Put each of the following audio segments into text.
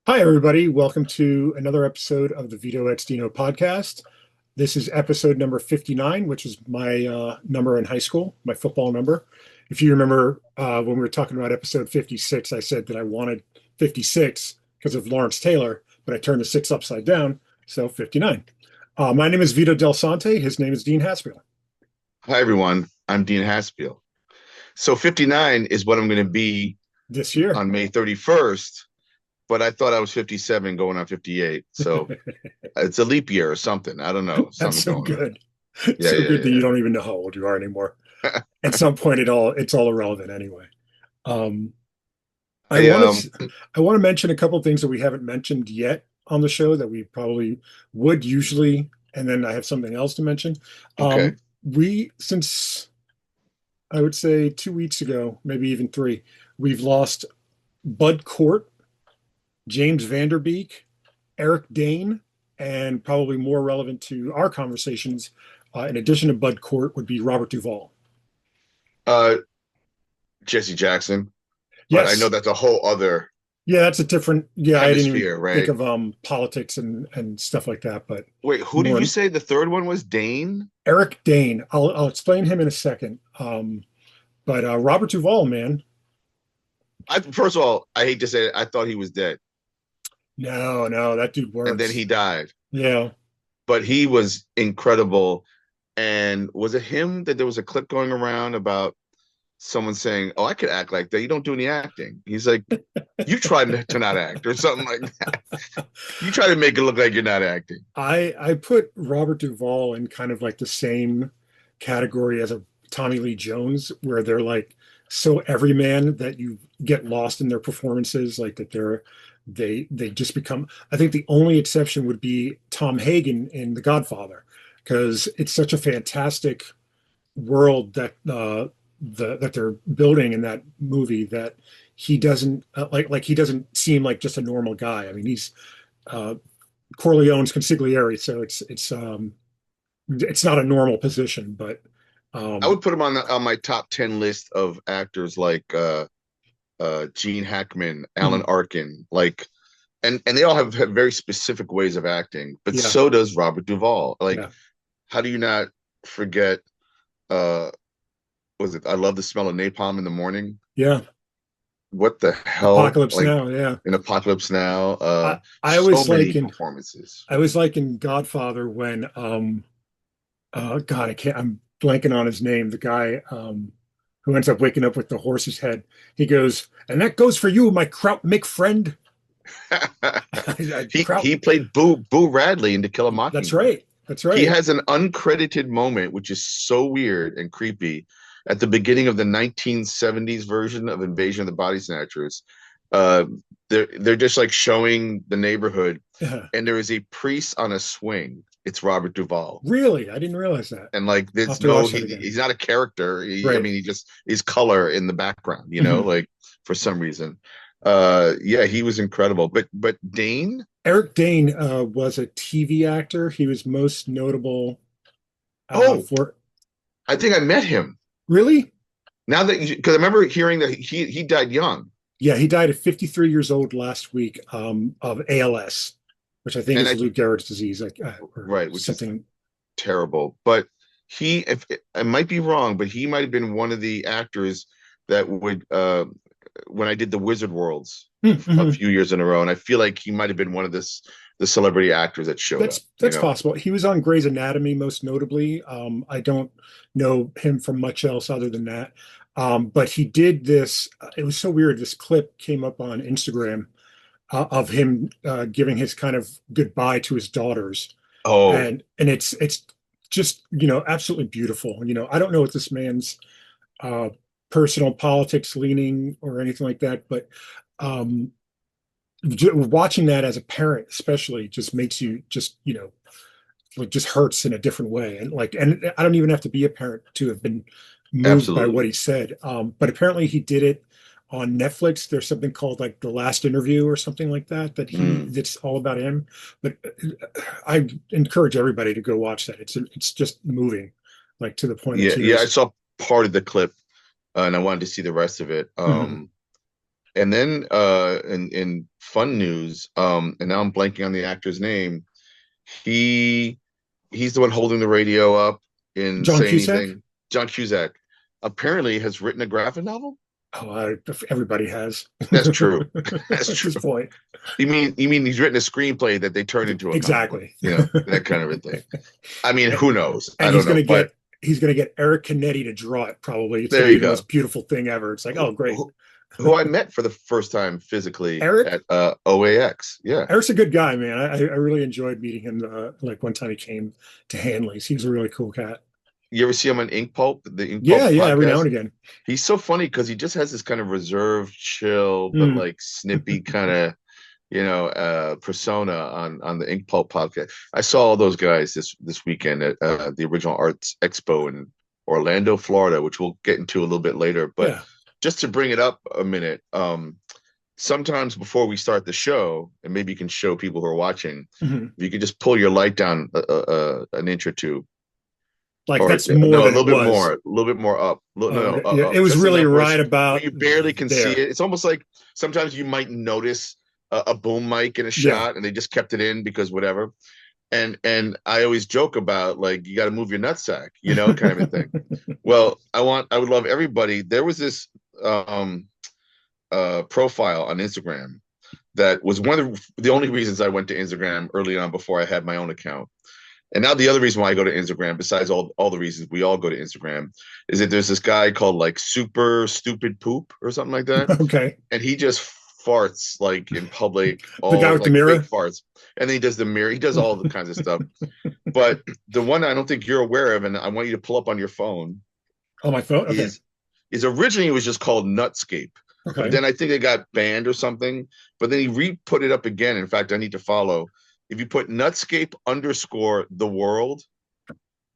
Hi, everybody. Welcome to another episode of the Vito x DINO podcast. This is episode number 59, which is my number in high school, my football number. If you remember when we were talking about episode 56, I said that I wanted 56 because of Lawrence Taylor, but I turned the six upside down, so 59. My name is Vito Delsante. His name is Dean Haspiel. Hi, everyone. I'm Dean Haspiel. So 59 is what I'm going to be This year. on May 31st, but I thought I was 57 going on 58. So it's a leap year or something. I don't know. That's Something so going on. good. Yeah, So good that you yeah, don't even know how old you are anymore. At some point, it's all irrelevant anyway. Um, I yeah. want to I want to mention a couple of things that we haven't mentioned yet on the show that we probably would usually, and then I have something else to mention. Okay. We since I would say 2 weeks ago, maybe even three, we've lost Bud Cort, James Vanderbeek, Eric Dane, and probably more relevant to our conversations, in addition to Bud Cort, would be Robert Duvall. Uh, Jesse Jackson, but I know Yes, that's a whole other yeah, that's a different. Yeah, I didn't even hemisphere, think right? of politics and stuff like that, but Wait, who did you more say the third one was? Dane? Eric Dane. I'll explain him in a second. But Robert Duvall, man, First of all, I hate to say it, I thought he was dead, no, no, that dude and then works. he died. Yeah, But he was incredible. And was it him that there was a clip going around about someone saying, "Oh, I could act like that. You don't do any acting." He's like, "You try to not act or something like that. You try to make it look like you're not acting." I put Robert Duvall in kind of like the same category as a Tommy Lee Jones, where they're like so everyman that you get lost in their performances, like that they just become. I think the only exception would be Tom Hagen in The Godfather, because it's such a fantastic world that that they're building in that movie that he doesn't like he doesn't seem like just a normal guy. I mean, he's uh, Corleone's consigliere, so it's not a normal position, but I um, would put him on my top 10 list of actors like Gene Hackman, Alan mhm, Arkin, like and they all have very specific ways of acting, but yeah, so does Robert Duvall. Like, yeah, how do you not forget uh was it I love the smell of napalm in the morning? yeah. What the hell? Apocalypse Like Now, yeah. in Apocalypse Now, I so always many like in performances. I was like in Godfather when God, I can't, I'm blanking on his name, the guy who ends up waking up with the horse's head. He goes, and that goes for you, my Kraut friend. he Kraut. he played Boo Radley in To Kill a That's Mockingbird. right. That's He right. has an uncredited moment, which is so weird and creepy, at the beginning of the 1970s version of Invasion of the Body Snatchers. Uh, they're just like showing the neighborhood, Yeah. and there is a priest on a swing. It's Robert Duvall, Really? I didn't realize that. and like I'll have there's to no watch that again. he's not a character. I Right. mean, he just is color in the background, Mhm. like for some reason. Yeah, he was incredible. But Dane, Eric Dane was a TV actor. He was most notable oh, for I think I met him. really? Now that because I remember hearing that he died young, Yeah, he died at 53 years old last week of ALS, which I think and is I Lou Gehrig's disease, like or right, which is something. terrible. But if I might be wrong, but he might have been one of the actors that would when I did the Wizard Worlds a Mm-hmm. few years in a row, and I feel like he might have been one of the celebrity actors that showed up. That's possible. He was on Grey's Anatomy most notably. I don't know him from much else other than that. But he did this. It was so weird. This clip came up on Instagram of him giving his kind of goodbye to his daughters, Oh, and it's just absolutely beautiful. I don't know what this man's uh, personal politics leaning or anything like that, but um, watching that as a parent, especially, just makes you just like just hurts in a different way. And I don't even have to be a parent to have been moved by what absolutely. he said. But apparently he did it on Netflix. There's something called like The Last Interview or something like that Mm. that's all about him. But I encourage everybody to go watch that. It's just moving, like to the point of Yeah, yeah. I tears. saw part of the clip, and I wanted to see the rest of it. Mhm. And then in fun news, and now I'm blanking on the actor's name. He he's the one holding the radio up in John Say Cusack. Anything. John Cusack apparently has written a graphic novel. Oh, everybody has That's true. That's at this true. point. You mean he's written a screenplay that they turned into a comic book, Exactly. that kind of a thing. I mean, and who knows? I and don't know, but he's gonna get Eric Canetti to draw it. Probably it's there gonna you be the go. most beautiful thing ever. It's like, Who, oh, great. who, who I met for the first time physically at Eric. OAX. Yeah. Eric's a good guy, man. I really enjoyed meeting him. Like one time he came to Hanley's. He's a really cool cat. You ever see him on Ink Pulp, the Ink Yeah, Pulp yeah. Every now podcast? and again. He's so funny because he just has this kind of reserved, chill, but Mm. like snippy kind of, persona on the Ink Pulp podcast. I saw all those guys this weekend at the Original Arts Expo in Orlando, Florida, which we'll get into a little bit later. But Yeah. just to bring it up a minute, sometimes before we start the show, and maybe you can show people who are watching, Mhm. if you could just pull your light down an inch or two, Like or that's more no, than it was. a little bit more up. No, Oh, no, okay. Yeah, it was just really enough right where about you barely can see there. it. It's almost like sometimes you might notice a boom mic in a Yeah. shot, and they just kept it in because whatever. And I always joke about like you got to move your nutsack, kind of a thing. Well, I would love everybody. There was this um profile on Instagram that was one of the only reasons I went to Instagram early on before I had my own account. And now the other reason why I go to Instagram, besides all the reasons we all go to Instagram, is that there's this guy called like Super Stupid Poop or something like that, Okay. and he just farts like in public, The guy all with the like fake mirror. farts, and then he does the mirror, he does all the kinds of stuff. But the one I don't think you're aware of, and I want you to pull up on your phone, On my phone. Okay. is originally it was just called Nutscape, but Okay. then I think it got banned or something. But then he re-put it up again. In fact, I need to follow. If you put Nutscape underscore the world,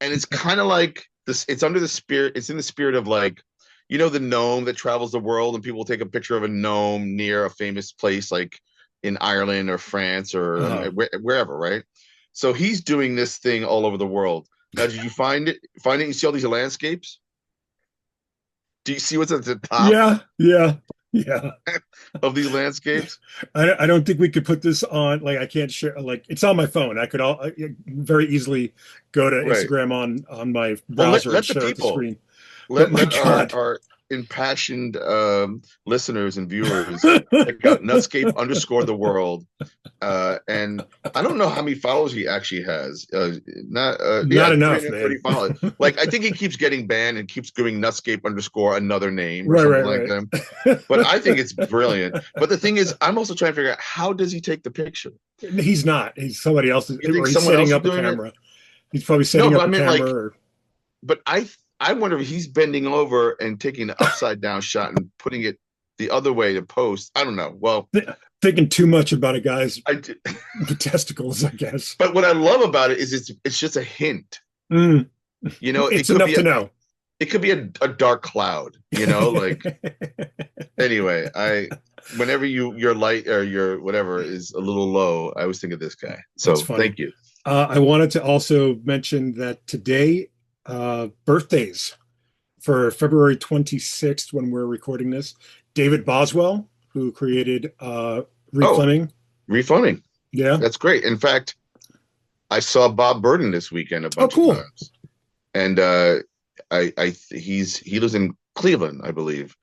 and it's kind of like this, it's under the spirit, it's in the spirit of like, the gnome that travels the world, and people take a picture of a gnome near a famous place like in Ireland or France or Uh-huh. wherever, right? So he's doing this thing all over the world. Now, did you find it? You see all these landscapes? Do you see what's at the top Yeah. Yeah. Yeah. of these landscapes? I don't think we could put this on. Like, I can't share. Like, it's on my phone. I could very easily go to Right. Instagram on my Well, let browser and let the share it the people, screen. But my let God. our impassioned listeners and viewers check out Nutscape underscore the world. And I don't know how many followers he actually has. Not Not Yeah, enough, 330 man. followers. Like I think he keeps getting banned and keeps giving Nutscape underscore another name or Right, something right, like that. But right. I think it's brilliant. But the thing is, I'm also trying to figure out how does he take the picture? He's not. He's somebody else, You think or he's someone setting else is up a doing it? camera. He's probably No, setting but up I a mean like, camera. Or but I wonder if he's bending over and taking an upside down shot and putting it the other way to post. I don't know. Well, thinking too much about a guy's I do. testicles, I guess. But what I love about it is it's just a hint. Mm, It it's could enough be to know. a dark cloud, like anyway, whenever your light or your whatever is a little low, I always think of this guy. That's So funny. thank you. I wanted to also mention that today, birthdays for February 26th, when we're recording this, David Boswell, who created Reed Oh, Fleming. refunding. Yeah. That's great. In fact, I saw Bob Burden this weekend a Oh, bunch of cool. times. And he lives in Cleveland, I believe.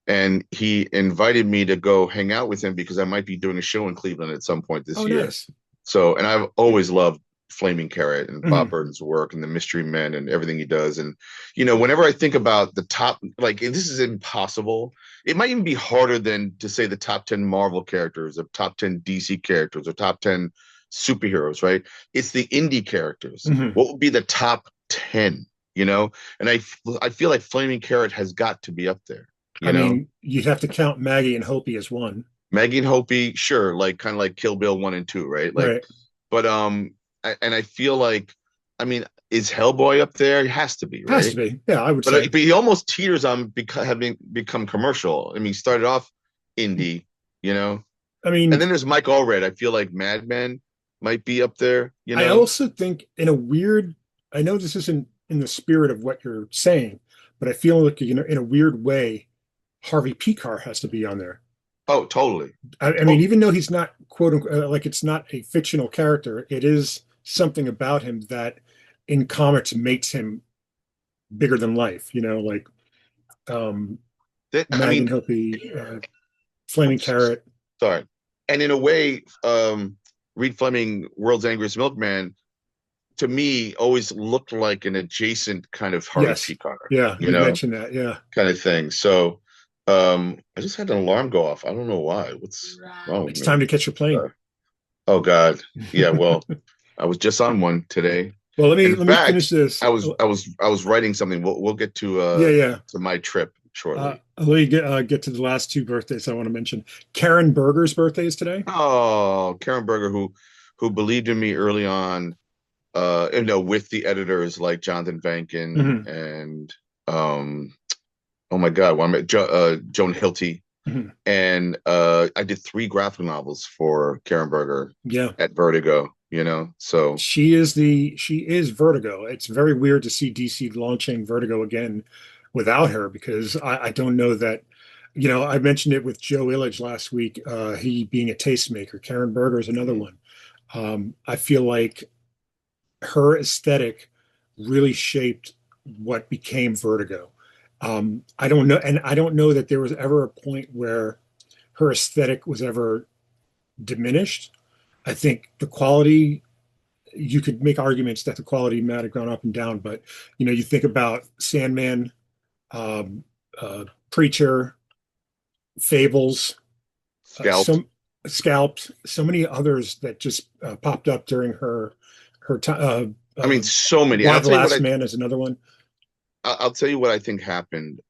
And he invited me to go hang out with him because I might be doing a show in Cleveland at some point this Oh, year. nice. So, and I've always loved Flaming Carrot and Bob Mhm. Burden's work and the Mystery Men and everything he does. And, whenever I think about the top, like this is impossible. It might even be harder than to say the top 10 Marvel characters or top 10 DC characters or top 10 superheroes, right? It's the indie characters. Mhm. What would be the top 10, And I feel like Flaming Carrot has got to be up there, I mean, you'd have to count Maggie and Hopi as one. Maggie and Hopi, sure, like kind of like Kill Bill 1 and 2, right? Like, Right. but and I feel like, I mean, is Hellboy up there? It has to be, Has to right? be. Yeah, I would But say. but he almost teeters on having become commercial. I mean, he started off indie, I and mean, then there's Mike Allred. I feel like Mad Men might be up there, I also think in a weird, I know this isn't in the spirit of what you're saying, but I feel like, in a weird way, Harvey Picar has to be on there. Oh, totally. I mean, Totally. even though he's not quote unquote like it's not a fictional character, it is something about him that in comics makes him bigger than life. Like um, I Magnum mean, Hippie, Flaming oops, Carrot. sorry. And in a way, Reed Fleming, World's Angriest Milkman, to me, always looked like an adjacent kind of Harvey Yes, P. Carter, yeah, you mentioned that. Yeah, kind of thing. So, I just had an alarm go off. I don't know why. What's wrong with it's time me? to catch your plane. Uh, oh God. Yeah. Well, I was just on one today. Well, let And me in let me fact, finish this. I was writing something. We'll get Yeah, yeah. to my trip shortly. Let me get to the last two birthdays I want to mention. Karen Berger's birthday is today. Oh, Karen Berger, who believed in me early on, with the editors like Jonathan Vankin Hmm. and um, oh my God, Joan Hilty, Hmm. and I did three graphic novels for Karen Berger Yeah, at Vertigo. So she is Vertigo. It's very weird to see DC launching Vertigo again without her because I don't know that. I mentioned it with Joe Illidge last week. He being a tastemaker. Karen Berger is another mhm. one. I feel like her aesthetic really shaped what became Vertigo. I don't know, and I don't know that there was ever a point where her aesthetic was ever diminished. I think the quality, you could make arguments that the quality might have gone up and down, but you think about Sandman, um, Preacher, Fables, Scalped. some Scalped, so many others that just popped up during her time. I mean, so many. And Why the Last Man is another one. I'll tell you what I think happened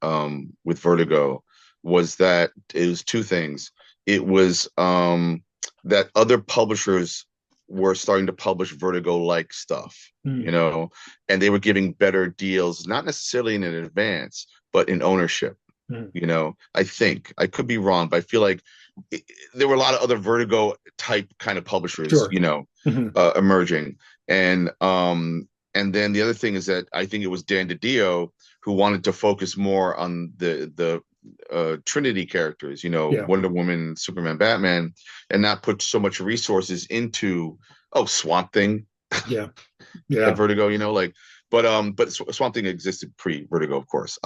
with Vertigo was that it was two things. It was that other publishers were starting to publish Vertigo-like stuff, Mm, and they were giving better deals, not necessarily in advance, but in ownership. mm. I think I could be wrong, but I feel like it, there were a lot of other Vertigo type kind of publishers, Sure. Hmm. emerging, and then the other thing is that I think it was Dan DiDio who wanted to focus more on the Trinity characters, Yeah. Wonder Woman, Superman, Batman, and not put so much resources into Swamp Thing Yeah. at Yeah. Vertigo, but Swamp Thing existed pre Vertigo, of course.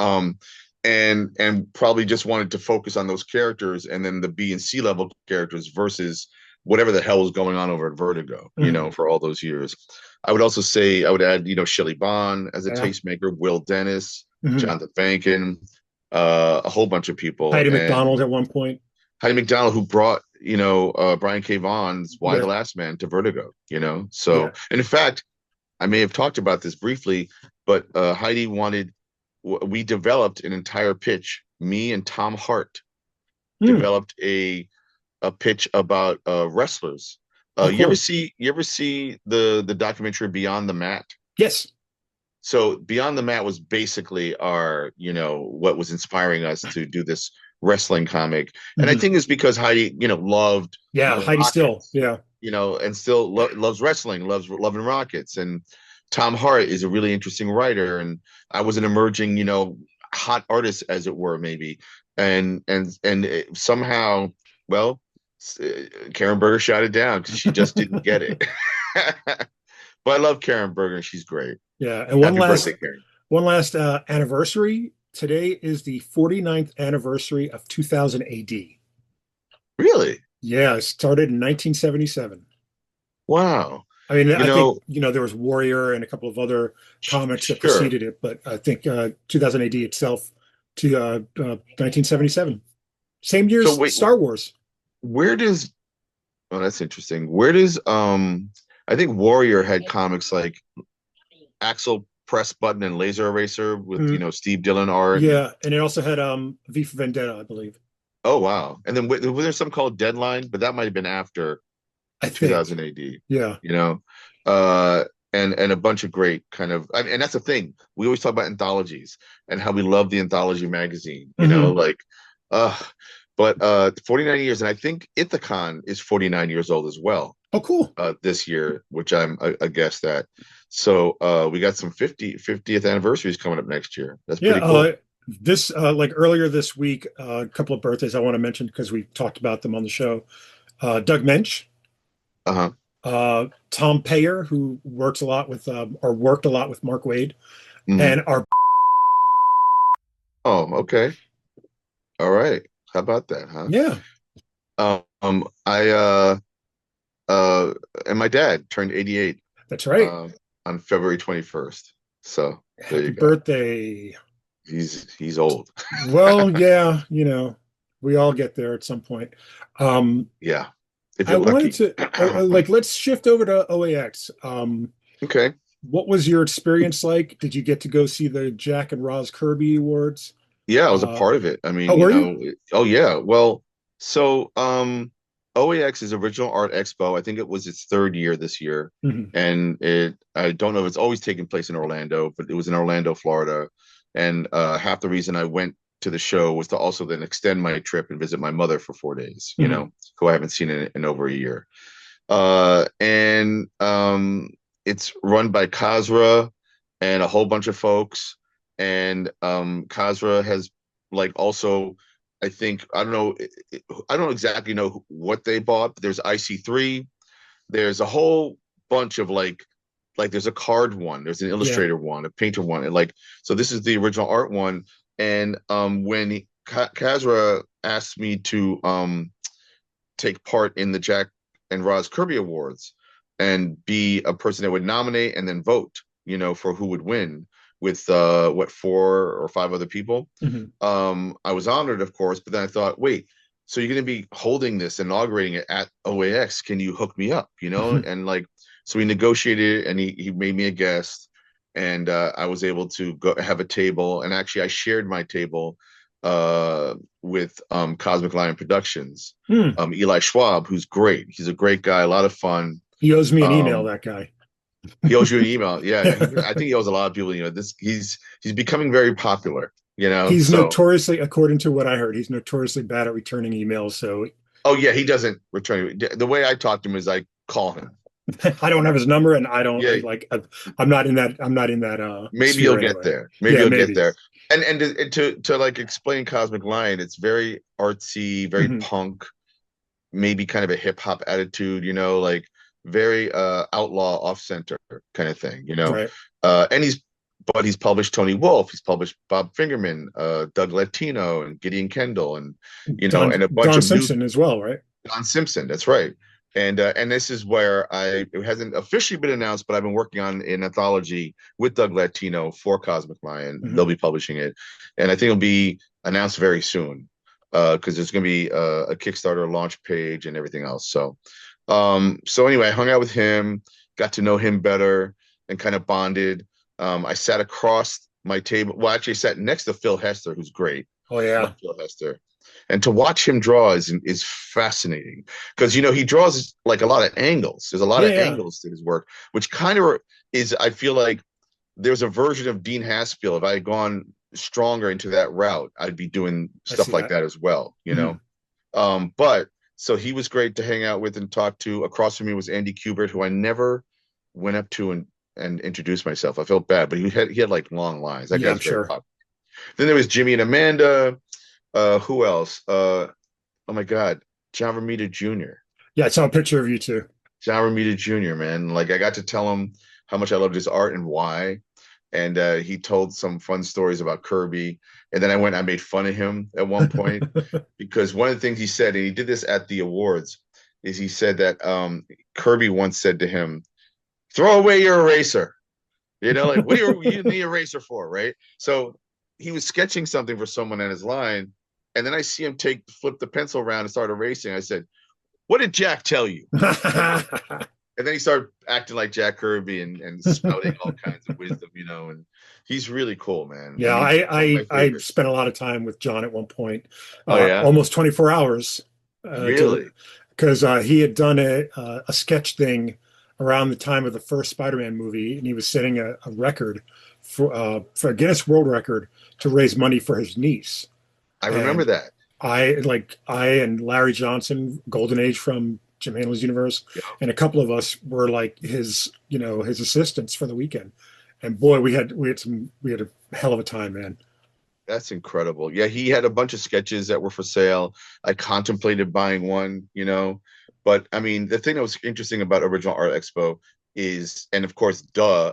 And probably just wanted to focus on those characters and then the B and C level characters versus whatever the hell was going on over at Vertigo, Hmm. for all those years. I would also say I would add, Shelley Bond as a Yeah. tastemaker, Will Dennis, Hmm. Jonathan Vankin, a whole bunch of people, Heidi and McDonald at one point. Heidi McDonald, who brought Brian K. Vaughan's Y the Yeah. Last Man to Vertigo. So Yeah. and in fact, I may have talked about this briefly, but Heidi wanted, we developed an entire pitch. Me and Tom Hart Hmm. developed a pitch about wrestlers. Oh, You ever cool. see the documentary Beyond the Mat? Yes. So Beyond the Mat was basically our, what was inspiring us to do this wrestling comic. And I Hmm. think it's because Heidi, loved Yeah. Heidi Still. Rockets, Yeah. and still loves wrestling, loves loving Rockets. And Tom Hart is a really interesting writer. And I was an emerging, hot artist, as it were, maybe. Somehow, well, Karen Berger shot it down because she just didn't get it. But I love Karen Berger. She's great. Yeah. And one Happy birthday, last Karen. one last anniversary. Today is the 49th anniversary of 2000 AD. Really? Yeah, it started in 1977. Wow. I mean, You I think, know, there was Warrior and a couple of other comics that sure. preceded it, but I think 2000 AD itself to 1977. Same year So as wait, Star Wars. where does oh that's interesting. Where does I think Warrior had comics like Axel Press Button and Laser Eraser with, Mm, Steve Dillon art and yeah, and it also had V for Vendetta, I believe. oh wow. And then was there some called Deadline, but that might have been after I think. 2000 AD, Yeah. you know. Uh and a bunch of great kind of and that's the thing. We always talk about anthologies and how we love the anthology magazine, Hmm. like uh but 49 years, and I think Ithacon is 49 years old as well Oh, cool. this year, which I'm a guest at. So we got some 50th anniversaries coming up next year. That's Yeah. pretty cool. This like earlier this week, a couple of birthdays I want to mention because we talked about them on the show. Doug Mensch, Uh-huh. Tom Payer, who works a lot with or worked a lot with Mark Wade, Hmm. and our Oh, okay. All right. How about that, huh? yeah, I uh and my dad turned 88 that's right. um on February 21st. So there Happy you go. birthday. He's old. Well, yeah, we all get there at some point. Um, Yeah, if I you're wanted lucky. to like let's shift over to OAX. Okay. What was your experience like? Did you get to go see the Jack and Roz Kirby Awards? Yeah, I was a Uh, part of it. I mean, oh, were you? oh yeah. Well, so OAX is Original Art Expo. I think it was its third year this year. Mhm. And I don't know if it's always taking place in Orlando, but it was in Orlando, Florida. And half the reason I went to the show was to also then extend my trip and visit my mother for 4 days, Mhm. who I haven't seen in over a year. And it's run by Kazra and a whole bunch of folks. And Kazra has like also, I think, I don't exactly know what they bought, but there's IC3. There's a whole bunch of like there's a card one, there's an Yeah. illustrator one, a painter one, and like so this is the original art one. And when Kazra asked me to take part in the Jack and Roz Kirby Awards and be a person that would nominate and then vote, for who would win with what, four or five other people. Mhm. I was honored, of course, but then I thought, wait, so you're going to be holding this, inaugurating it at OAX? Can you hook me up? Mhm. And like, so we negotiated, and he made me a guest, and I was able to go have a table, and actually I shared my table with Cosmic Lion Productions, Hmm. Eli Schwab, who's great. He's a great guy, a lot of fun. He owes me an email, Um, that guy. he owes you an email. Yeah, I think he owes a lot of people. This he's becoming very popular. He's So notoriously, according to what I heard, he's notoriously bad at returning emails. So oh yeah, he doesn't return. The way I talk to him is I call him. I don't have his number, and I don't Yeah, like. I'm not in that. I'm not in that maybe you'll sphere get anyway. there. Maybe Yeah, you'll get maybe. there. And to like explain Cosmic Lion, it's very artsy, very Mhm. punk, maybe kind of a hip hop attitude, like very outlaw off center kind of thing. Right. And he's published Tony Wolf, he's published Bob Fingerman, Doug Latino, and Gideon Kendall, and Don and a bunch Don of new Simpson as well, right? Don Simpson. That's right. And this is where it hasn't officially been announced, but I've been working on an anthology with Doug Latino for Cosmic Lion. They'll Mhm. be publishing it, and I think it'll be announced very soon because there's going to be a Kickstarter launch page and everything else. So anyway, I hung out with him, got to know him better, and kind of bonded. I sat across my table. Well, actually, I sat next to Phil Hester, who's great. Oh Love yeah. Phil Hester. And to watch him draw is fascinating because he draws like a lot of angles. There's a lot Yeah, of yeah. angles to his work, which kind of is, I feel like there's a version of Dean Haspiel. If I had gone stronger into that route, I'd be doing I see stuff like that. that as well. Mhm. But so he was great to hang out with and talk to. Across from me was Andy Kubert, who I never went up to and introduced myself. I felt bad, but he had like long lines. That Yeah, guy's I'm very sure. popular. Then there was Jimmy and Amanda. Who else? Oh my God, John Romita Jr. Yeah, I saw a picture of you too. John Romita Jr., man. Like I got to tell him how much I loved his art and why. And he told some fun stories about Kirby. And then I made fun of him at one point because one of the things he said, and he did this at the awards, is he said that Kirby once said to him, "Throw away your eraser." Like what do you need an eraser for, right? So he was sketching something for someone in his line, and then I see him flip the pencil around and start erasing. I said, "What did Jack tell you?" And then he started acting like Jack Kirby and spouting all kinds of wisdom. And he's really cool, man. I Yeah, mean, I, one of my I I favorites. spent a lot of time with John at one point, Oh yeah, almost 24 hours, to really? because he had done a sketch thing around the time of the first Spider-Man movie, and he was setting a record for a Guinness World Record to raise money for his niece. I remember And that. I and Larry Johnson, Golden Age from Jim Hanley's universe, Yeah. and a couple of us were like his assistants for the weekend. And boy, we had a hell of a time, man. That's incredible. Yeah, he had a bunch of sketches that were for sale. I contemplated buying one, but I mean, the thing that was interesting about Original Art Expo is, and of course,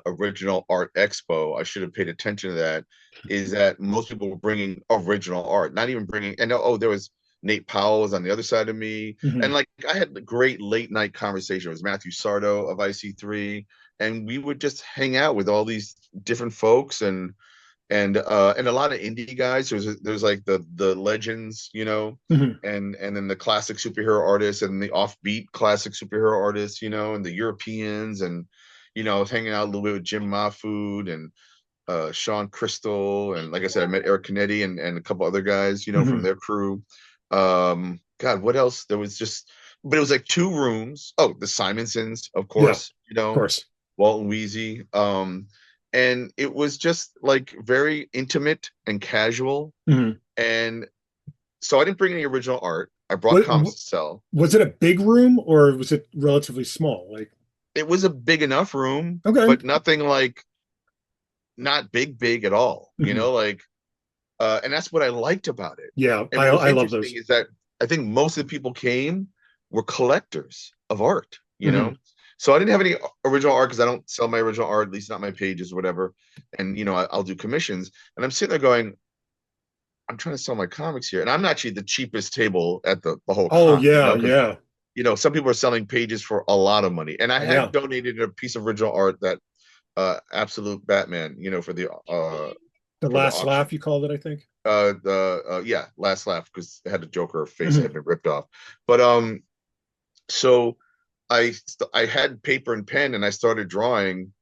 Original Art Expo, I should have paid attention to that, is that most people were bringing original art, not even bringing, and oh, there was Nate Powell was on the other side of me. And Hmm. like I had a great late night conversation. It was Matthew Sardo of IC3, and we would just hang out with all these different folks and a lot of indie guys. There's like the legends, Hmm. and then the classic superhero artists and the offbeat classic superhero artists, and the Europeans, and I was hanging out a little bit with Jim Mahfood and Sean Crystal, and like I said, I met Eric Canetti and a couple other guys, from Hmm. their crew. God, what else? There was just, but it was like two rooms. Oh, the Simonsons, of Yeah, of course, course. Walt and Weezy. And it was just like very intimate and casual. Hmm. And so I didn't bring any original art. I brought What, comics to sell. was it a big room or was it relatively small? Like, It was a big enough room, okay. but nothing like not big at all, Hmm. and that's what I liked about it. Yeah, And I what was I love interesting those. is that I think most of the people came were collectors of art, Hmm. So I didn't have any original art because I don't sell my original art, at least not my pages or whatever. And I'll do commissions. And I'm sitting there going, I'm trying to sell my comics here. And I'm actually the cheapest table at the whole Oh con, yeah, because yeah, some people are selling pages for a lot of money. And I had yeah. donated a piece of original art, that absolute Batman, The for the last auction. laugh you called it, I think. Yeah, last laugh, because it had a Joker face that Hmm. had been ripped off. But so I had paper and pen, and I started drawing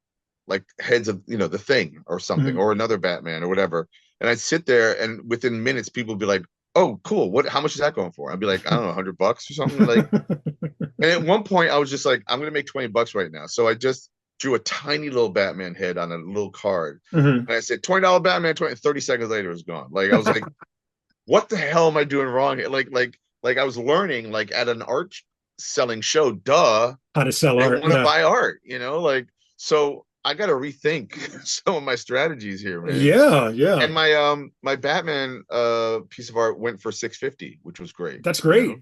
like heads of the Thing or something, Hmm. or another Batman or whatever. And I'd sit there, and within minutes, people would be like, "Oh, cool! What? How much is that going for?" I'd be like, "I don't know, $100 or something." Like, and at one point, I was just like, "I'm gonna make $20 right now." So I just drew a tiny little Batman head on a little card, Hmm. and I said, $20 Batman. 30 seconds later, it was gone. Like, I was like, what the hell am I doing wrong? Like I was learning, like, at an art selling show. Duh, How to sell they art? want to Yeah, buy art, like, so I got to rethink some of my strategies here, man. yeah, yeah. And my Batman piece of art went for 650, which was great, That's great.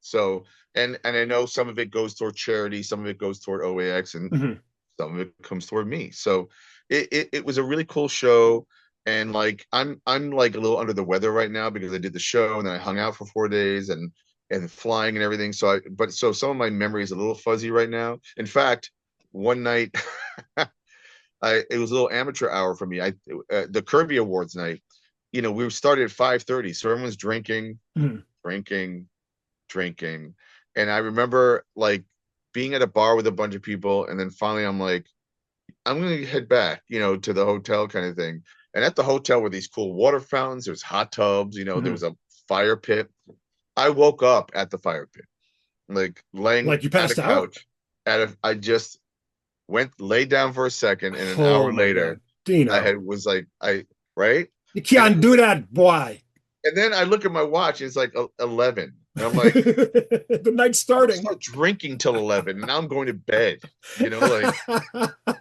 So, and I know some of it goes toward charity, some of it goes toward OAX, and Hmm. some of it comes toward me. So it was a really cool show. And like I'm like a little under the weather right now because I did the show and then I hung out for 4 days and flying and everything. So some of my memory is a little fuzzy right now. In fact, one night it was a little amateur hour for me. The Kirby Awards night, we started at 5:30, so everyone's drinking, Hmm. drinking, drinking. And I remember like being at a bar with a bunch of people, and then finally I'm like, I'm gonna head back, to the hotel kind of thing. And at the hotel were these cool water fountains, there's hot tubs, there Hmm. was a fire pit. I woke up at the fire pit, like laying Like you at a passed out? couch. I just went lay down for a second, and an Oh hour my later God, Dino, I was like, right. you And can't do that, boy. then I look at my watch, and it's like 11, and I'm like, The night's I don't starting. start drinking till 11, and now I'm going to bed. Like,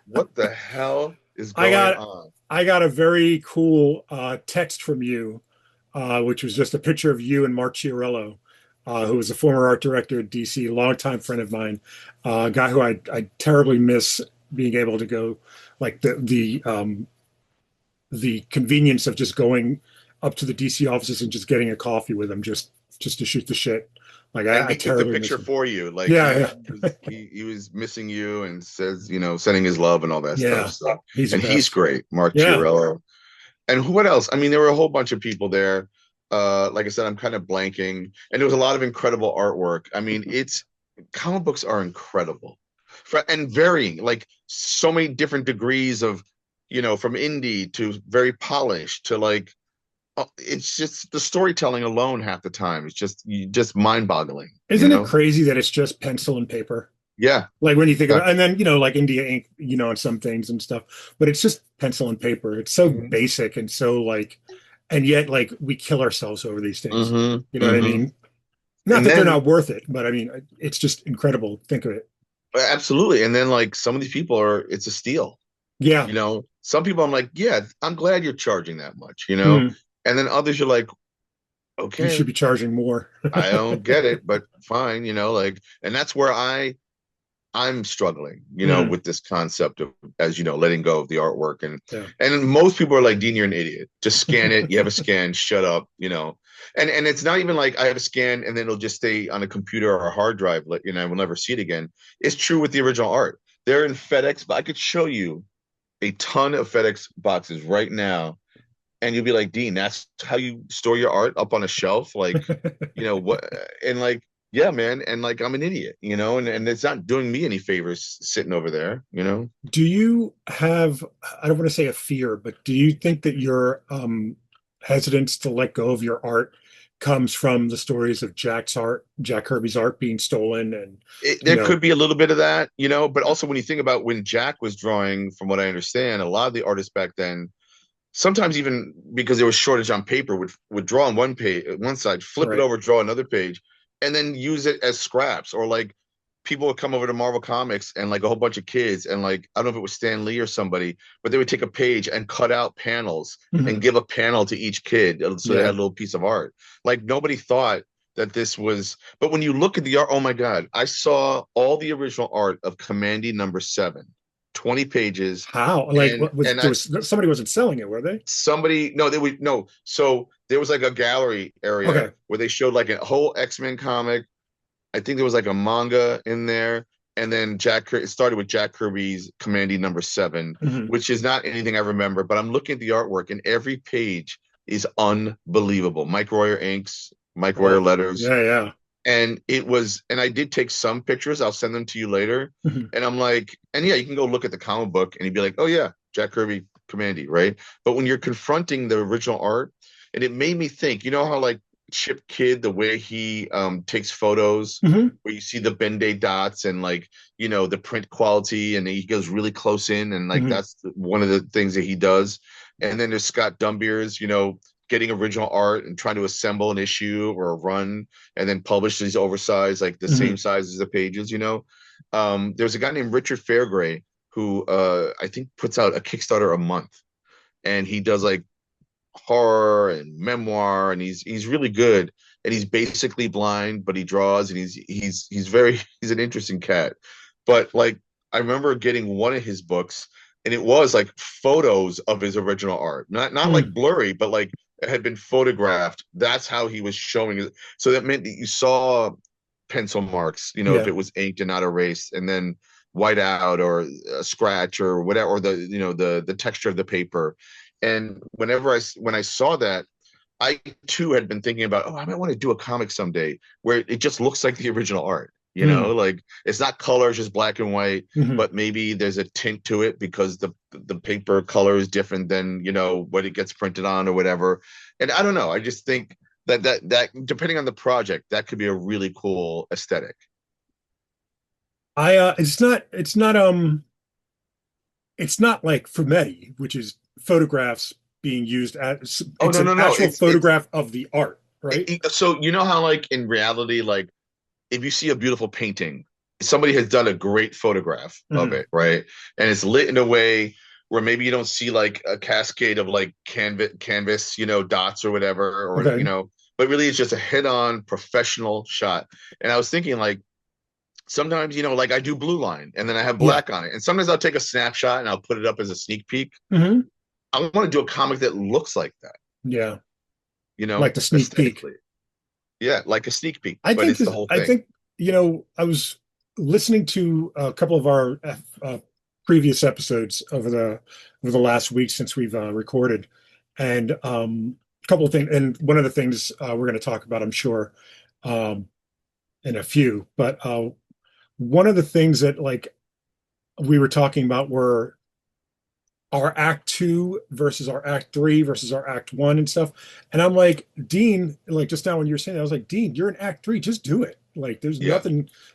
what the hell is I going got on? I got a very cool text from you, which was just a picture of you and Mark Chiarello, who was a former art director at DC, a longtime friend of mine, a guy who I terribly miss being able to go, like the convenience of just going up to the DC offices and just getting a coffee with him, just to shoot the shit. Like And I he took the terribly miss picture him. for you. Like, Yeah, yeah, he was missing you, and says, sending his love and all that stuff. yeah. So, He's the and he's best. great, Mark Yeah. Chiarello. And what else? I mean, there were a whole bunch of people there. Like I said, I'm kind of blanking, and there was a lot of incredible artwork. I mean, it's comic books are incredible, and varying, like so many different degrees of, from indie to very polished to like, it's just the storytelling alone half the time. It's just mind-boggling, Isn't it crazy that it's just pencil and paper? Yeah, Like when you think about, exactly. and then like India ink, on some things and stuff, but it's just pencil and paper. It's so Hmm. basic and so like, and yet like we kill ourselves over these things. Hmm. You know what I Hmm. mean? Not And that they're then not worth it, but I mean, it's just incredible. Think of it. absolutely, and then like some of these people it's a steal. Yeah. Some people I'm like, yeah, I'm glad you're charging that much. Hmm. And then others you're like, You should okay, be charging more. I don't get it, but fine, like, and that's where I'm struggling, Mm, with this concept of, as you know, letting go of the artwork. and yeah. and most people are like, Dean, you're an idiot. Just scan it. You have a scan, shut up. And it's not even like I have a scan and then it'll just stay on a computer or a hard drive, I will never see it again. It's true with the original art. They're in FedEx, but I could show you a ton of FedEx boxes right now, and you'll be like, Dean, that's how you store your art up on a shelf? Like, what? And like, yeah, man. And like, I'm an idiot, and it's not doing me any favors sitting over there. Do you have, I don't want to say a fear, but do you think that your hesitance to let go of your art comes from the stories of Jack Kirby's art being stolen and, you There know, could be a little bit of that, but also when you think about when Jack was drawing, from what I understand, a lot of the artists back then, sometimes even because there was shortage on paper, would draw on one page, one side, flip it right. over, draw another page, and then use it as scraps. Or like people would come over to Marvel Comics and like a whole bunch of kids, and like I don't know if it was Stan Lee or somebody, but they would take a page and cut out panels and Mhm. give a panel to each kid, so they had Yeah. a little piece of art. Like nobody thought that this was. But when you look at the art, oh my God, I saw all the original art of Commandy #7, 20 pages, How? Like, and what was and there I was somebody wasn't selling it, were they? somebody no they would no so there was like a gallery area Okay. where they showed like a whole X-Men comic. I think there was like a manga in there, and then it started with Jack Kirby's Commandy #7, Mhm. which is not anything I remember, but I'm looking at the artwork and every page is unbelievable. Mike Royer inks, Mike Royer Oh, letters. yeah, yeah. And I did take some pictures. I'll send them to you later. Mhm. And I'm like, and yeah, you can go look at the comic book and you'd be like, oh yeah, Jack Kirby Commandy, right? But when you're confronting the original art, and it made me think, how like Chip Kidd, the way he takes photos, Mhm. where you see the Ben-Day dots and like, the print quality, and he goes really close in, and like Mhm. that's one of the things that he does. And then there's Scott Dumbiers, getting original art and trying to assemble an issue or a run and then publish these oversized, like the same Mhm. size as the pages. There's a guy named Richard Fairgray who I think puts out a Kickstarter a month, and he does like horror and memoir, and he's really good, and he's basically blind, but he draws, and he's very he's an interesting cat. But like I remember getting one of his books, and it was like photos of his original art, not like Mhm. blurry, but like it had been photographed. That's how he was showing it. So that meant that you saw pencil marks, if Yeah. it was inked and not erased, and then white out or a scratch or whatever, or the texture of the paper. And when I saw that, I too had been thinking about, oh, I might want to do a comic someday where it just looks like the original art. Mhm. Like it's not color, it's just black and white, Mhm. but maybe there's a tint to it because the paper color is different than what it gets printed on or whatever. And I don't know. I just think that depending on the project, that could be a really cool aesthetic. It's not like fumetti, which is photographs being used as Oh it's no, an no, no! actual It's photograph of the art, right? so how like in reality, like if you see a beautiful painting, somebody has done a great photograph of Mhm. it, right? And it's lit in a way where maybe you don't see like a cascade of like canvas, dots or whatever, or Okay. but really it's just a head-on professional shot. And I was thinking like sometimes, like I do blue line and then I have Yeah. black on it. And sometimes I'll take a snapshot and I'll put it up as a sneak peek. Hmm. I want to do a comic that looks like that, Yeah. Like the sneak peek. aesthetically. Yeah, like a sneak peek, I but think it's the this, whole I thing. think, I was listening to a couple of our previous episodes over the last week since we've recorded, and a couple of things. And one of the things we're going to talk about, I'm sure, um, in a few, but one of the things that like we were talking about were our act two versus our act three versus our act one and stuff. And I'm like, Dean, like just now when you were saying that, I was like, Dean, you're in act three, just do it. Like Yeah,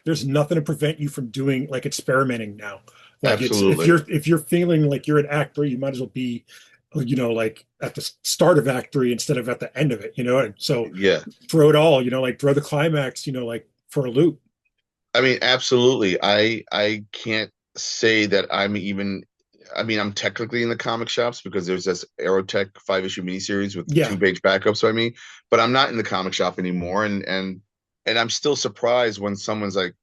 there's nothing to prevent you from doing like experimenting now. Like it's absolutely. if you're feeling like you're in act three, you might as well be, like at the start of act three instead of at the end of it, And so Yeah. throw it all, like throw the climax, like for a loop. I mean, absolutely. I can't say that I'm even I mean, I'm technically in the comic shops because there's this Aerotech 5-issue miniseries with Yeah. 2-page backups by me, but I'm not in the comic shop anymore. And I'm still surprised when someone's like,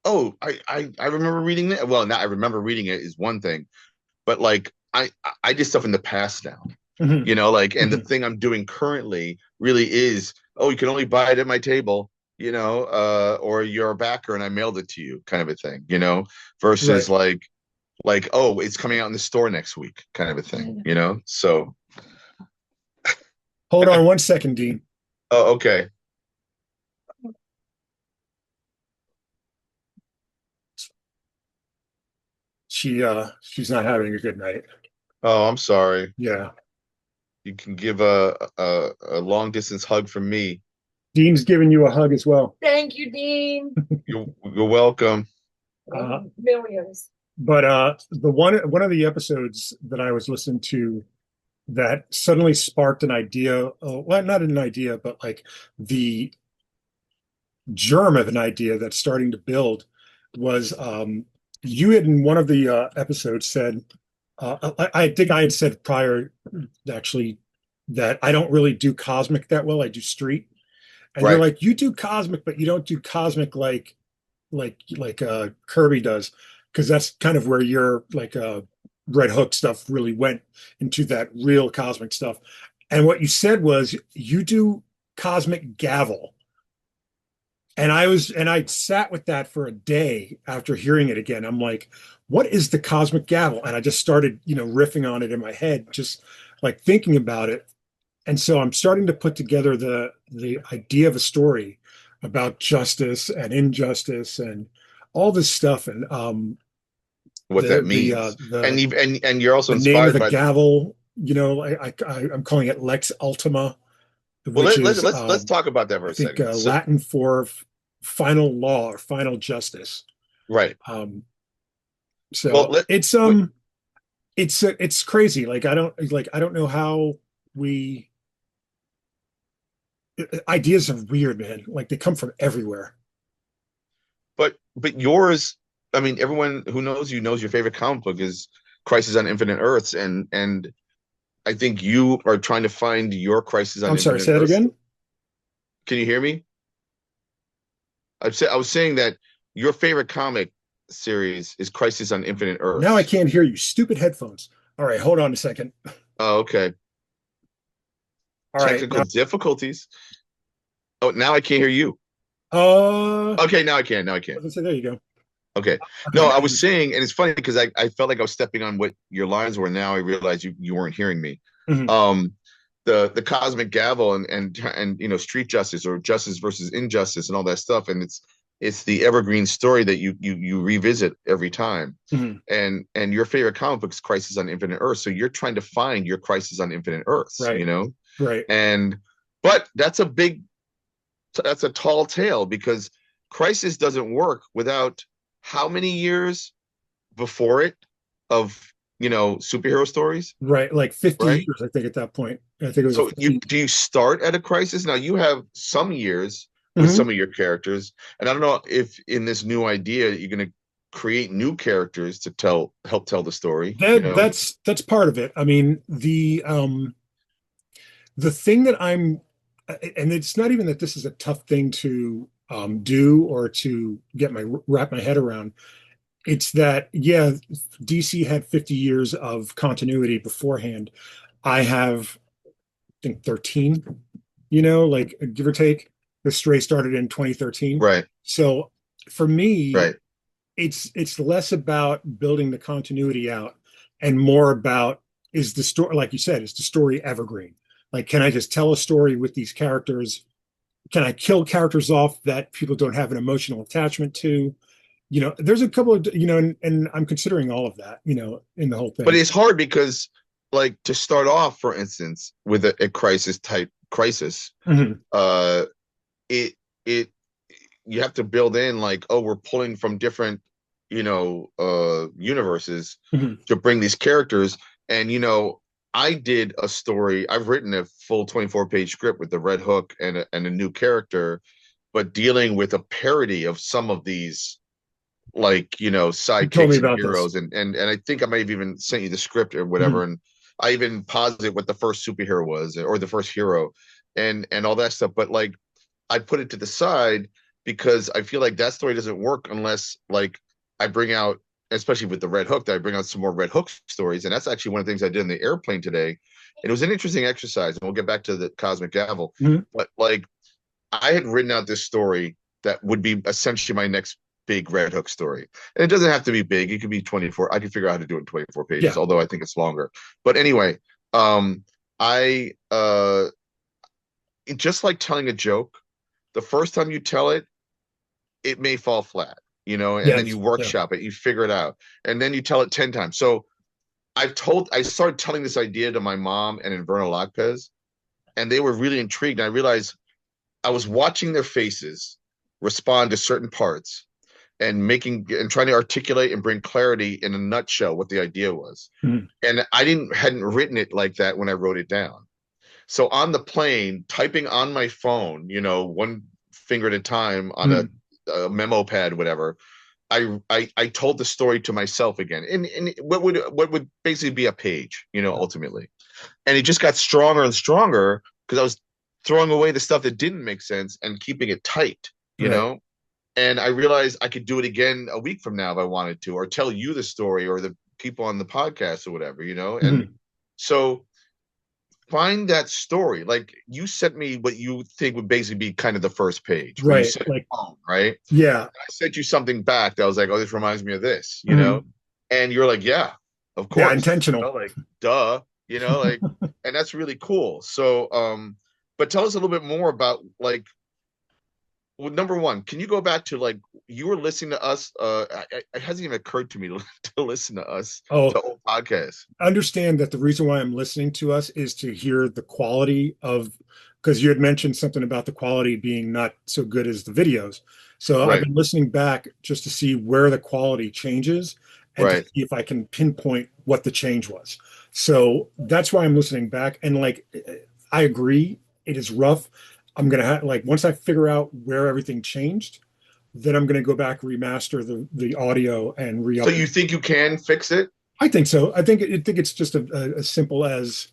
"Oh, I remember reading that." Well, not I remember reading it is one thing, but like I did stuff in the past now, Hmm. like, and the Hmm. thing I'm doing currently really is, oh, you can only buy it at my table, or you're a backer and I mailed it to you, kind of a thing, Right. versus like, oh, it's coming out in the store next week, kind of a thing. So, Hold on one second, Dean. oh, okay. She's not having a good night. Oh, I'm sorry. Yeah. You can give a long distance hug from me. Dean's giving you a hug as well. Thank you, Dean. You're welcome. Millions. But the one of the episodes that I was listening to that suddenly sparked an idea, well, not an idea, but like the germ of an idea that's starting to build was you had in one of the episodes said, I think I had said prior actually that I don't really do cosmic that well. I do street. And you're Right. like, you do cosmic, but you don't do cosmic like Kirby does, because that's kind of where your like Red Hook stuff really went into that real cosmic stuff. And what you said was you do cosmic gavel. And I sat with that for a day after hearing it again. I'm like, what is the cosmic gavel? And I just started, riffing on it in my head, just like thinking about it. And so I'm starting to put together the idea of a story about justice and injustice and all this stuff. And What that means, and you're also the name of inspired the by. gavel, I'm calling it Lex Ultima, Well, which is let's talk about that for I a think second. So, Latin for final law or final justice. right. Um, Well, so let wait, it's crazy. I don't know how we ideas are weird, man. Like they come from everywhere. but yours. I mean, everyone who knows you knows your favorite comic book is Crisis on Infinite Earths, and I think you are trying to find your Crisis on I'm sorry, Infinite say that Earths. again. Can you hear me? I was saying that your favorite comic series is Crisis on Infinite Now I Earths. can't hear you. Stupid headphones. All right, hold on a second. Oh, okay. All right, Technical now difficulties. Oh, now I can't hear you. uh Okay, now I can. Now I can. let's say there you go. Okay. Okay, No, now I was saying, and it's funny because I felt like I was stepping on what your lines were. Now I realized you weren't hearing me. mhm. Um, the cosmic gavel and street justice or justice versus injustice and all that stuff, and it's the evergreen story that you revisit every time. Mhm. And your favorite comic book is Crisis on Infinite Earth, so you're trying to find your Crisis on Infinite Earths, Right, right, and but that's a tall tale because Crisis doesn't work without how many years before it of superhero stories, right. Like 50 right? years, I think, at that point. I think it was a So you 50. do you start at a crisis? Now you have some years with Mhm. some of your characters, and I don't know if in this new idea you're going to create new characters to help tell the story. That's part of it. I mean, the thing that I'm and it's not even that this is a tough thing to do or to wrap my head around. It's that, yeah, DC had 50 years of continuity beforehand. I have, I think, 13, like give or take. The Stray started in 2013. Right, So for me, right. it's less about building the continuity out and more about, is the story, like you said, is the story evergreen? Like, can I just tell a story with these characters? Can I kill characters off that people don't have an emotional attachment to? There's a couple of, and I'm considering all of that, in the whole But thing. it's hard because, like, to start off, for instance, with a crisis type crisis, Mhm. uh, it it you have to build in like, oh, we're pulling from different universes Mhm. to bring these characters. And I did a story. I've written a full 24-page script with the Red Hook and a new character, but dealing with a parody of some of these like, You told me sidekicks and about this. heroes, and I think I might have even sent you the script or Mhm. whatever, and I even posited what the first superhero was or the first hero, and all that stuff. But like, I put it to the side because I feel like that story doesn't work unless like I bring out, especially with the Red Hook, that I bring out some more Red Hook stories, and that's actually one of the things I did in the airplane today, and it was an interesting exercise. And we'll get back to the Cosmic Gavel, Mhm. but like I had written out this story that would be essentially my next big Red Hook story. And it doesn't have to be big. It could be 24. I can figure out how to do it in 24 pages, Yeah. although I think it's longer. But anyway, I just like telling a joke, the first time you tell it, it may fall flat, and then Yes. you Yeah. workshop it, you figure it out, and then you tell it 10 times. So I started telling this idea to my mom and Inverno Lopez, and they were really intrigued. And I realized I was watching their faces respond to certain parts and trying to articulate and bring clarity in a nutshell what the idea was. Mhm. And I hadn't written it like that when I wrote it down. So on the plane, typing on my phone, one finger at a time on Mhm. a memo pad, whatever. I told the story to myself again, and what would basically be a page, ultimately, and it just got stronger and stronger because I was throwing away the stuff that didn't make sense and keeping it tight, you Right. know. And I realized I could do it again a week from now if I wanted to, or tell you the story or the people on the podcast or whatever, And Mhm. so find that story. Like you sent me what you think would basically be kind of the first page where you Right. said Like, phone, right? yeah. I sent you something back that was like, oh, this reminds me of this. Mhm. And you're like, yeah, of Yeah. course, Intentional. like, duh, like, and that's really cool. So, but tell us a little bit more about like, well, number one, can you go back to like you were listening to us? It hasn't even occurred to me to listen to us Oh, to old podcasts. understand that the reason why I'm listening to us is to hear the quality of, because you had mentioned something about the quality being not so good as the videos. So I've Right, been listening back just to see where the quality changes and to right. see if I can pinpoint what the change was. So that's why I'm listening back. And like, I agree, it is rough. I'm gonna have like once I figure out where everything changed, then I'm gonna go back remaster the audio and So re-upload. you think you can fix it? I think so. I think it's just as simple as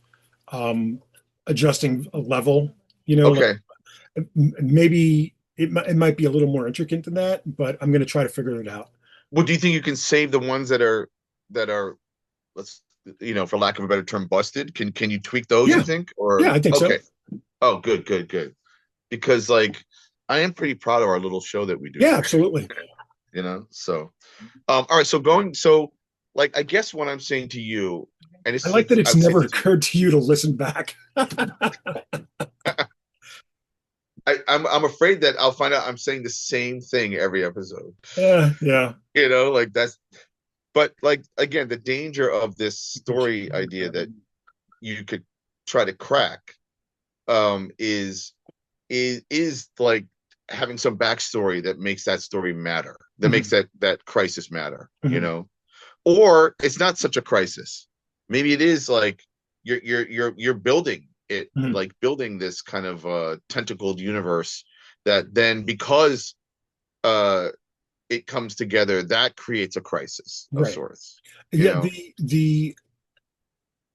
um, adjusting a level. Like Okay. maybe it might be a little more intricate than that, but I'm going to try to figure it out. Well, do you think you can save the ones that are let's for lack of a better term, busted? Can you tweak those, you Yeah, think? yeah, Or I think so. okay. Oh, good, good, good. Because like I am pretty proud of our little show that we do Yeah, here. absolutely. So all right, so like I guess what I'm saying to you, and I like that it's I've said never this occurred to you to listen back. I'm afraid that I'll find out I'm saying the same thing every episode. Yeah, yeah. Like that's but like again, the danger of this story idea that you could try to crack is like having some backstory that makes that story matter, that makes Mhm, that crisis matter, mhm. or it's not such a crisis. Maybe it is like you're building it, Mhm. like building this kind of tentacled universe that then because uh it comes together, that creates a crisis of Right. sorts, you Yeah, know?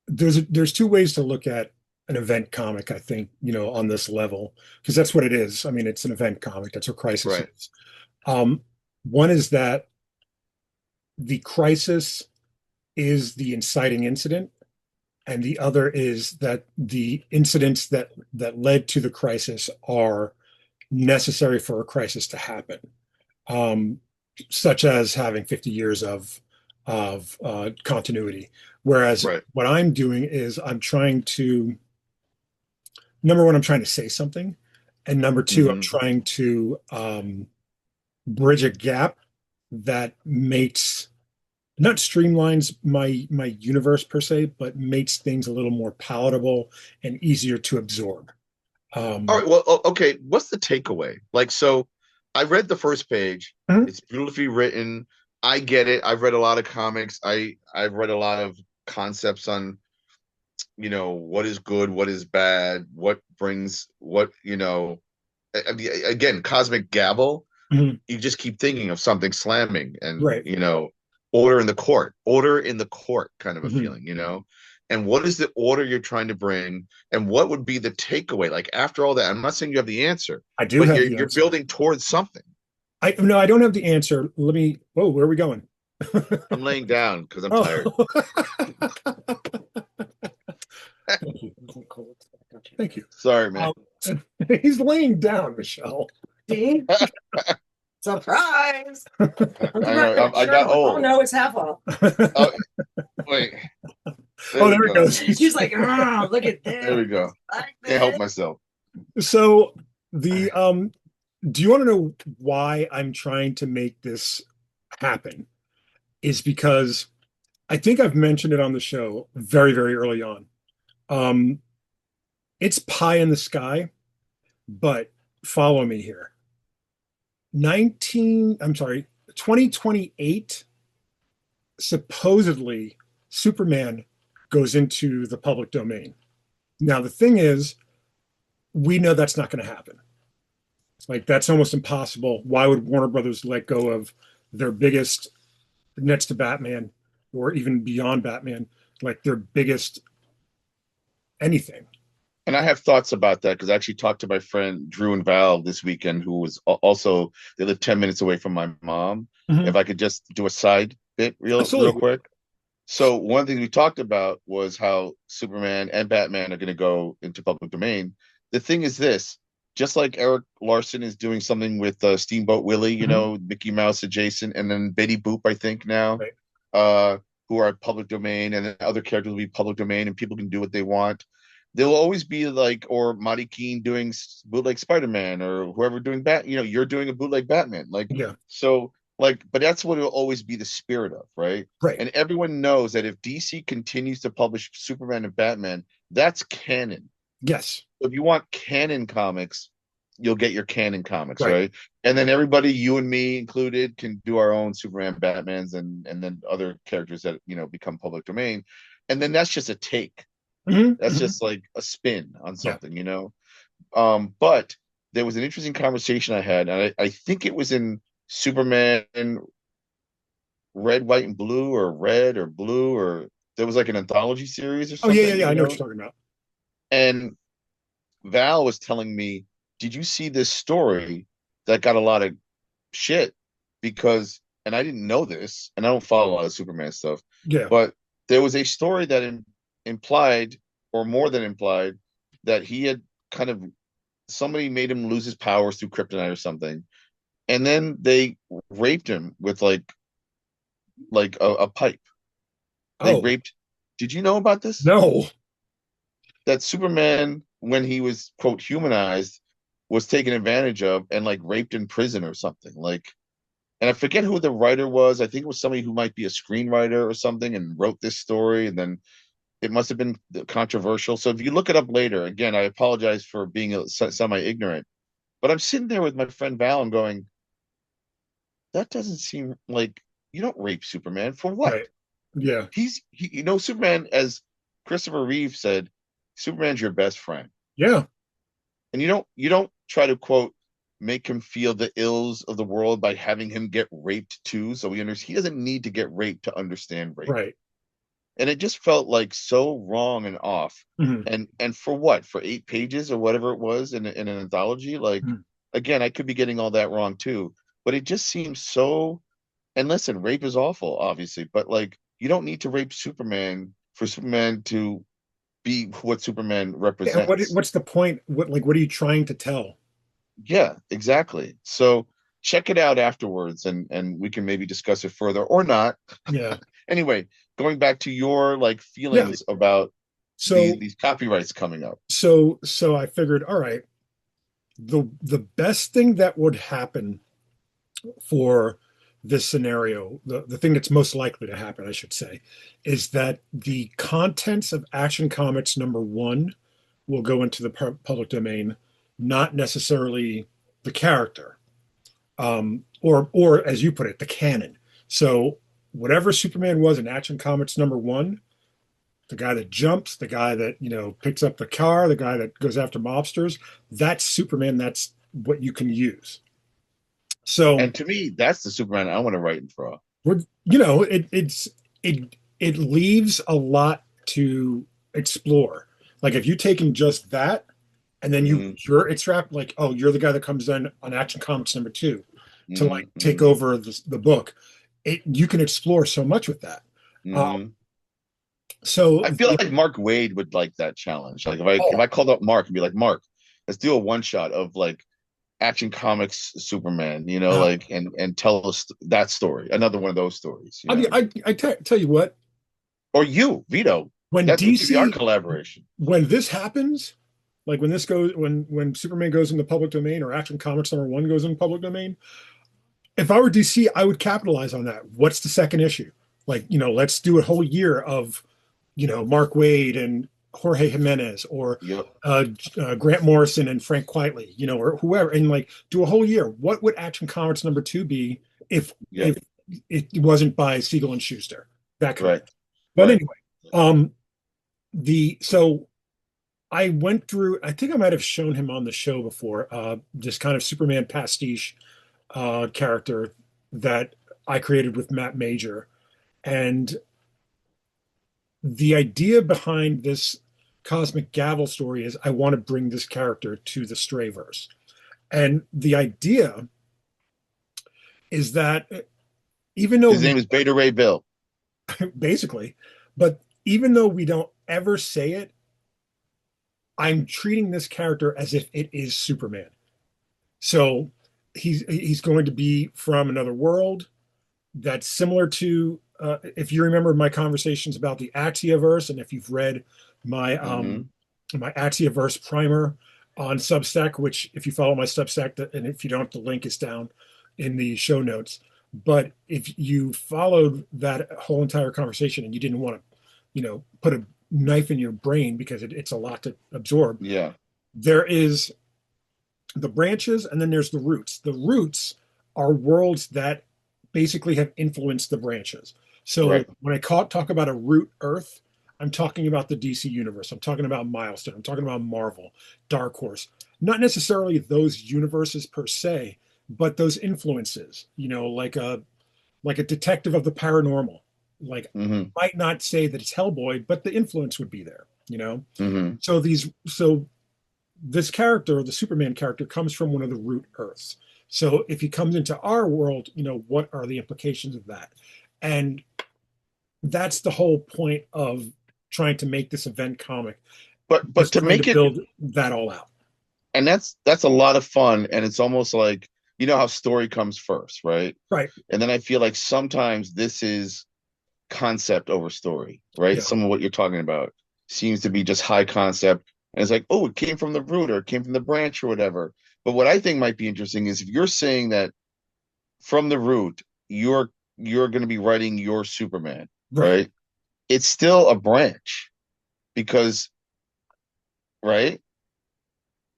there's two ways to look at an event comic, I think, on this level, because that's what it is. I mean, it's an event comic. That's what Crisis Right. is. Um, One is that the crisis is the inciting incident, and the other is that the incidents that led to the crisis are necessary for a crisis to happen, um, such as having 50 years of continuity. Whereas Right. what I'm doing is I'm trying to, number one, I'm trying to say something, and number two, I'm Mm-hmm. trying to bridge a gap that makes, not streamlines my universe per se, but makes things a little more palatable and easier to absorb. All Um, right. Well, okay. What's the takeaway? Like, so I read the first page. mhm, It's beautifully written. I get it. I've read a lot of comics. I've read a lot of concepts on, what is good, what is bad, what brings what, again, Cosmic Gavel. Mhm. you just keep thinking of something slamming and, Right. order in the court kind of a Mhm. feeling, and what is the order you're trying to bring, and what would be the takeaway? Like after all that, I'm not saying you have the answer, I do but have you're the you're answer. building towards something. I no, I don't have the answer. Let me. Whoa, where are we going? I'm laying down because I'm tired. Oh, thank you. Thank you. Sorry, man. Um, he's laying down, Michelle. See? Surprise! Look I at know. my I shirt got on. Oh old. no, it's half off. Oh, wait. There Oh, we there it go. goes. She's like, oh, look at There this. we go. Like Can't help this. myself. So the do you want to know why I'm trying to make this happen? Is because I think I've mentioned it on the show very, very early on. Um, it's pie in the sky, but follow me here. 2028, supposedly Superman goes into the public domain. Now, the thing is, we know that's not going to happen. It's like that's almost impossible. Why would Warner Brothers let go of their biggest, next to Batman, or even beyond Batman, like their biggest anything? And I have thoughts about that because I actually talked to my friend Drew and Val this weekend, who was also, they live 10 minutes away from my mom. Mhm. If I could just do a side bit real Absolutely. quick. So one thing we talked about was how Superman and Batman are going to go into public domain. The thing is this, just like Eric Larson is doing something with Steamboat Willie, Mhm. Mickey Mouse adjacent, and then Betty Boop, I think now, Right. uh, who are public domain, and then other characters will be public domain, and people can do what they want. There will always be like, or Marty Keene doing bootleg Spider-Man, or whoever doing you're doing a bootleg Batman, like Yeah. so. Like, but that's what it'll always be the spirit of, right? Right. And everyone knows that if DC continues to publish Superman and Batman, that's canon. Yes. If you want canon comics, you'll get your canon comics, Right. right? And then everybody, you and me included, can do our own Superman, Batmans, and then other characters that become public domain. And then that's just a take. Mhm. That's Mhm. just like a spin on Yeah. something. But there was an interesting conversation I had, and I think it was in Superman Red, White, and Blue, or Red or Blue, or there was like an anthology series or Oh yeah, yeah, something, yeah. I know what you're talking about. And Val was telling me, "Did you see this story that got a lot of shit?" Because, and I didn't know this, and I don't follow a lot of Superman stuff, Yeah. but there was a story that implied, or more than implied, that he had kind of somebody made him lose his powers through kryptonite or something, and then they raped him with like a pipe. They Oh raped. Did you know about this? no. That Superman, when he was quote humanized, was taken advantage of and like raped in prison or something. Like, and I forget who the writer was. I think it was somebody who might be a screenwriter or something and wrote this story. And then it must have been controversial. So if you look it up later, again, I apologize for being semi ignorant, but I'm sitting there with my friend Val and going, that doesn't seem like, you don't rape Superman for what? Right. Yeah. Superman, as Christopher Reeve said, Superman's your best friend, Yeah. and you don't try to quote make him feel the ills of the world by having him get raped too. So he doesn't need to get raped to understand rape, Right. and it just felt like so wrong and off. Mhm. And for what? For 8 pages or whatever it was in an anthology, like Mhm. again, I could be getting all that wrong too, but it just seems so. And listen, rape is awful, obviously, but like you don't need to rape Superman for Superman to be what Superman And represents. what's the point? What are you trying to tell? Yeah, exactly. So check it out afterwards, and we can maybe discuss it further or not. Yeah. Anyway, going back to your like Yeah. feelings about So these copyrights coming up. so I figured, all right, the best thing that would happen for this scenario, the thing that's most likely to happen, I should say, is that the contents of Action Comics #1 will go into the public domain, not necessarily the character, or as you put it, the canon. So whatever Superman was in Action Comics #1, the guy that jumps, the guy that picks up the car, the guy that goes after mobsters, that's Superman. That's what you can use. So And to me, that's the Superman I want to write and draw. it leaves a lot to explore. Like if you're taking just that and then Hmm. you're extract like, oh, you're the guy that comes in on Action Comics #2 to Hmm. like take Hmm. over the book. You can explore so much with that. Um, Hmm. so I feel the like Mark Wade would like that challenge. Like if oh, I called up Mark and be like, Mark, let's do a one shot of like Action Comics Superman, uh, like and tell us that story, another one of those stories, I mean, tell you what, or you, Vito, when that would be our DC collaboration. when this happens, like when this goes when Superman goes in the public domain or Action Comics #1 goes in the public domain, if I were DC, I would capitalize on that. What's the second issue? Like, let's do a whole year of, Mark Wade and Jorge Jimenez or Yep. Grant Morrison and Frank Quitely, or whoever, and like do a whole year. What would Action Comics #2 be if Yep. if it wasn't by Siegel and Schuster? That kind of Right. thing. But Right. anyway, the so I went through. I think I might have shown him on the show before. This kind of Superman pastiche character that I created with Matt Major. And the idea behind this Cosmic Gavel story is I want to bring this character to the Strayverse. And the idea is that even though His we name is Beta Ray Bill. basically, but even though we don't ever say it, I'm treating this character as if it is Superman. So he's going to be from another world that's similar to if you remember my conversations about the Axiaverse, and if you've read my Hmm. my Axiaverse primer on Substack, which if you follow my Substack, and if you don't, the link is down in the show notes. But if you followed that whole entire conversation and you didn't want to, put a knife in your brain because it's a lot to absorb, Yeah. there is the branches and then there's the roots. The roots are worlds that basically have influenced the branches. So Right. when I talk about a root Earth, I'm talking about the DC universe. I'm talking about Milestone. I'm talking about Marvel, Dark Horse. Not necessarily those universes per se, but those influences. Like a detective of the paranormal. Like Hmm. might not say that it's Hellboy, but the influence would be there. Hmm. So this character, the Superman character, comes from one of the root Earths. So if he comes into our world, what are the implications of that? And that's the whole point of trying to make this event comic, But just to trying to make it, build that all out. and that's a lot of fun, and it's almost like how story comes first, right? Right. And then I feel like sometimes this is concept over story, right? Yeah. Some of what you're talking about seems to be just high concept. And it's like, oh, it came from the root or it came from the branch or whatever. But what I think might be interesting is if you're saying that from the root, you're going to be writing your Superman, Right. right? It's still a branch because, right?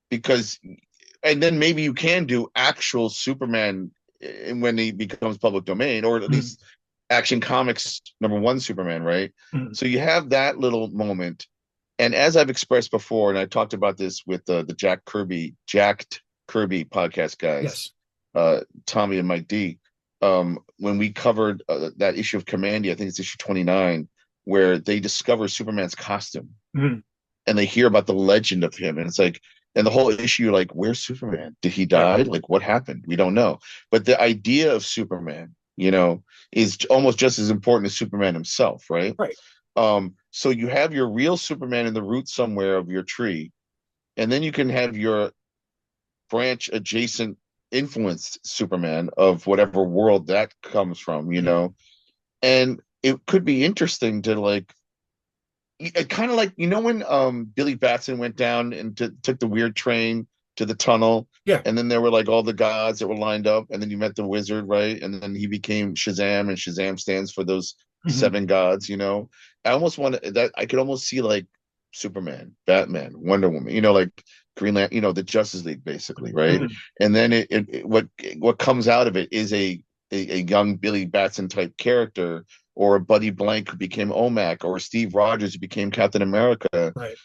Because, and then maybe you can do actual Superman when he becomes public domain, or at Mhm. least Action Comics #1 Superman, right? Mhm. So you have that little moment. And as I've expressed before, and I talked about this with the Jacked Kirby podcast guys, Yes. Tommy and Mike D, when we covered that issue of Commandy, I think it's issue 29, where they discover Superman's costume Mhm. and they hear about the legend of him. And it's like, and the whole issue, like, where's Superman? Did he Yeah. die? Like, what happened? We don't know. But the idea of Superman, is almost just as important as Superman himself, right? Right. So you have your real Superman in the root somewhere of your tree, and then you can have your branch adjacent influenced Superman of whatever world that comes from, Mhm. and it could be interesting to like kind of like when Billy Batson went down and took the weird train to the tunnel, Yeah. and then there were like all the gods that were lined up, and then you met the wizard, right? And then he became Shazam, and Shazam stands for those Mhm. seven gods. I almost want that. I could almost see like Superman, Batman, Wonder Woman, like Greenland, the Justice League, basically, right? Mhm. And then what comes out of it is a young Billy Batson type character, or a Buddy Blank who became OMAC, or Steve Rogers who became Captain America, Right.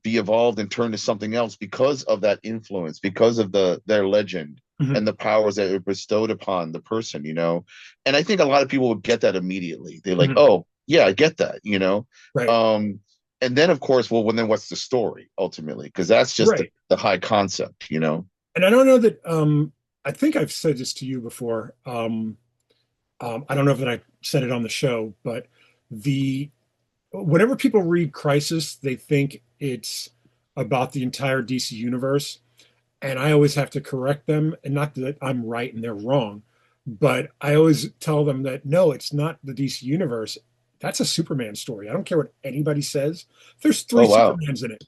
be evolved and turn to something else because of that influence, because of their legend. Mhm. and the powers that are bestowed upon the person, you know. And I think a lot of people would get that immediately. They're like, Mhm. oh yeah, I get that, you know. Right. Um, and then of course, well, then what's the story ultimately? Because that's just Right. the high concept, you know. And I don't know that I think I've said this to you before. I don't know if that I said it on the show, but the whenever people read Crisis, they think it's about the entire DC universe, and I always have to correct them, and not that I'm right and they're wrong, but I always tell them that no, it's not the DC universe. That's a Superman story. I don't care what anybody says. There's three Oh wow, Supermans in it.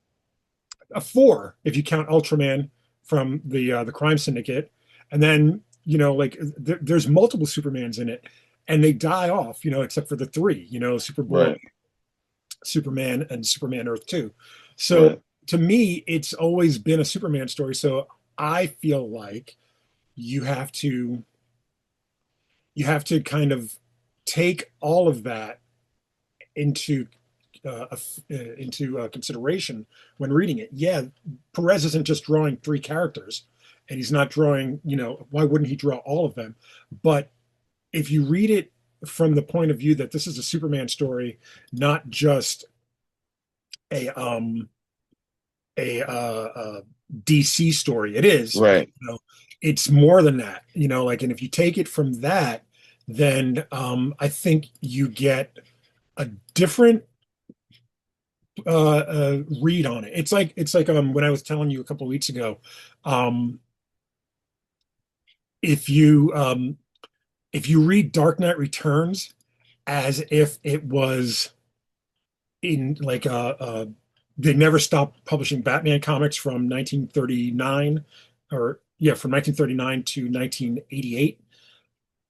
Four if you count Ultraman from the Crime Syndicate, and then like there's multiple Supermans in it, and they die off, except for the three, Superboy, right, Superman, and Superman Earth 2. So right, to me, it's always been a Superman story. So I feel like you have to you have to kind of take all of that into consideration when reading it. Yeah, Perez isn't just drawing three characters, and he's not drawing. Why wouldn't he draw all of them? But if you read it from the point of view that this is a Superman story, not just a DC story, it is, but right. it's more than that. And if you take it from that, then I think you get a different read on it. It's like when I was telling you a couple of weeks ago, um, if you read Dark Knight Returns as if it was in like they never stopped publishing Batman comics from 1939, or yeah, from 1939 to 1988.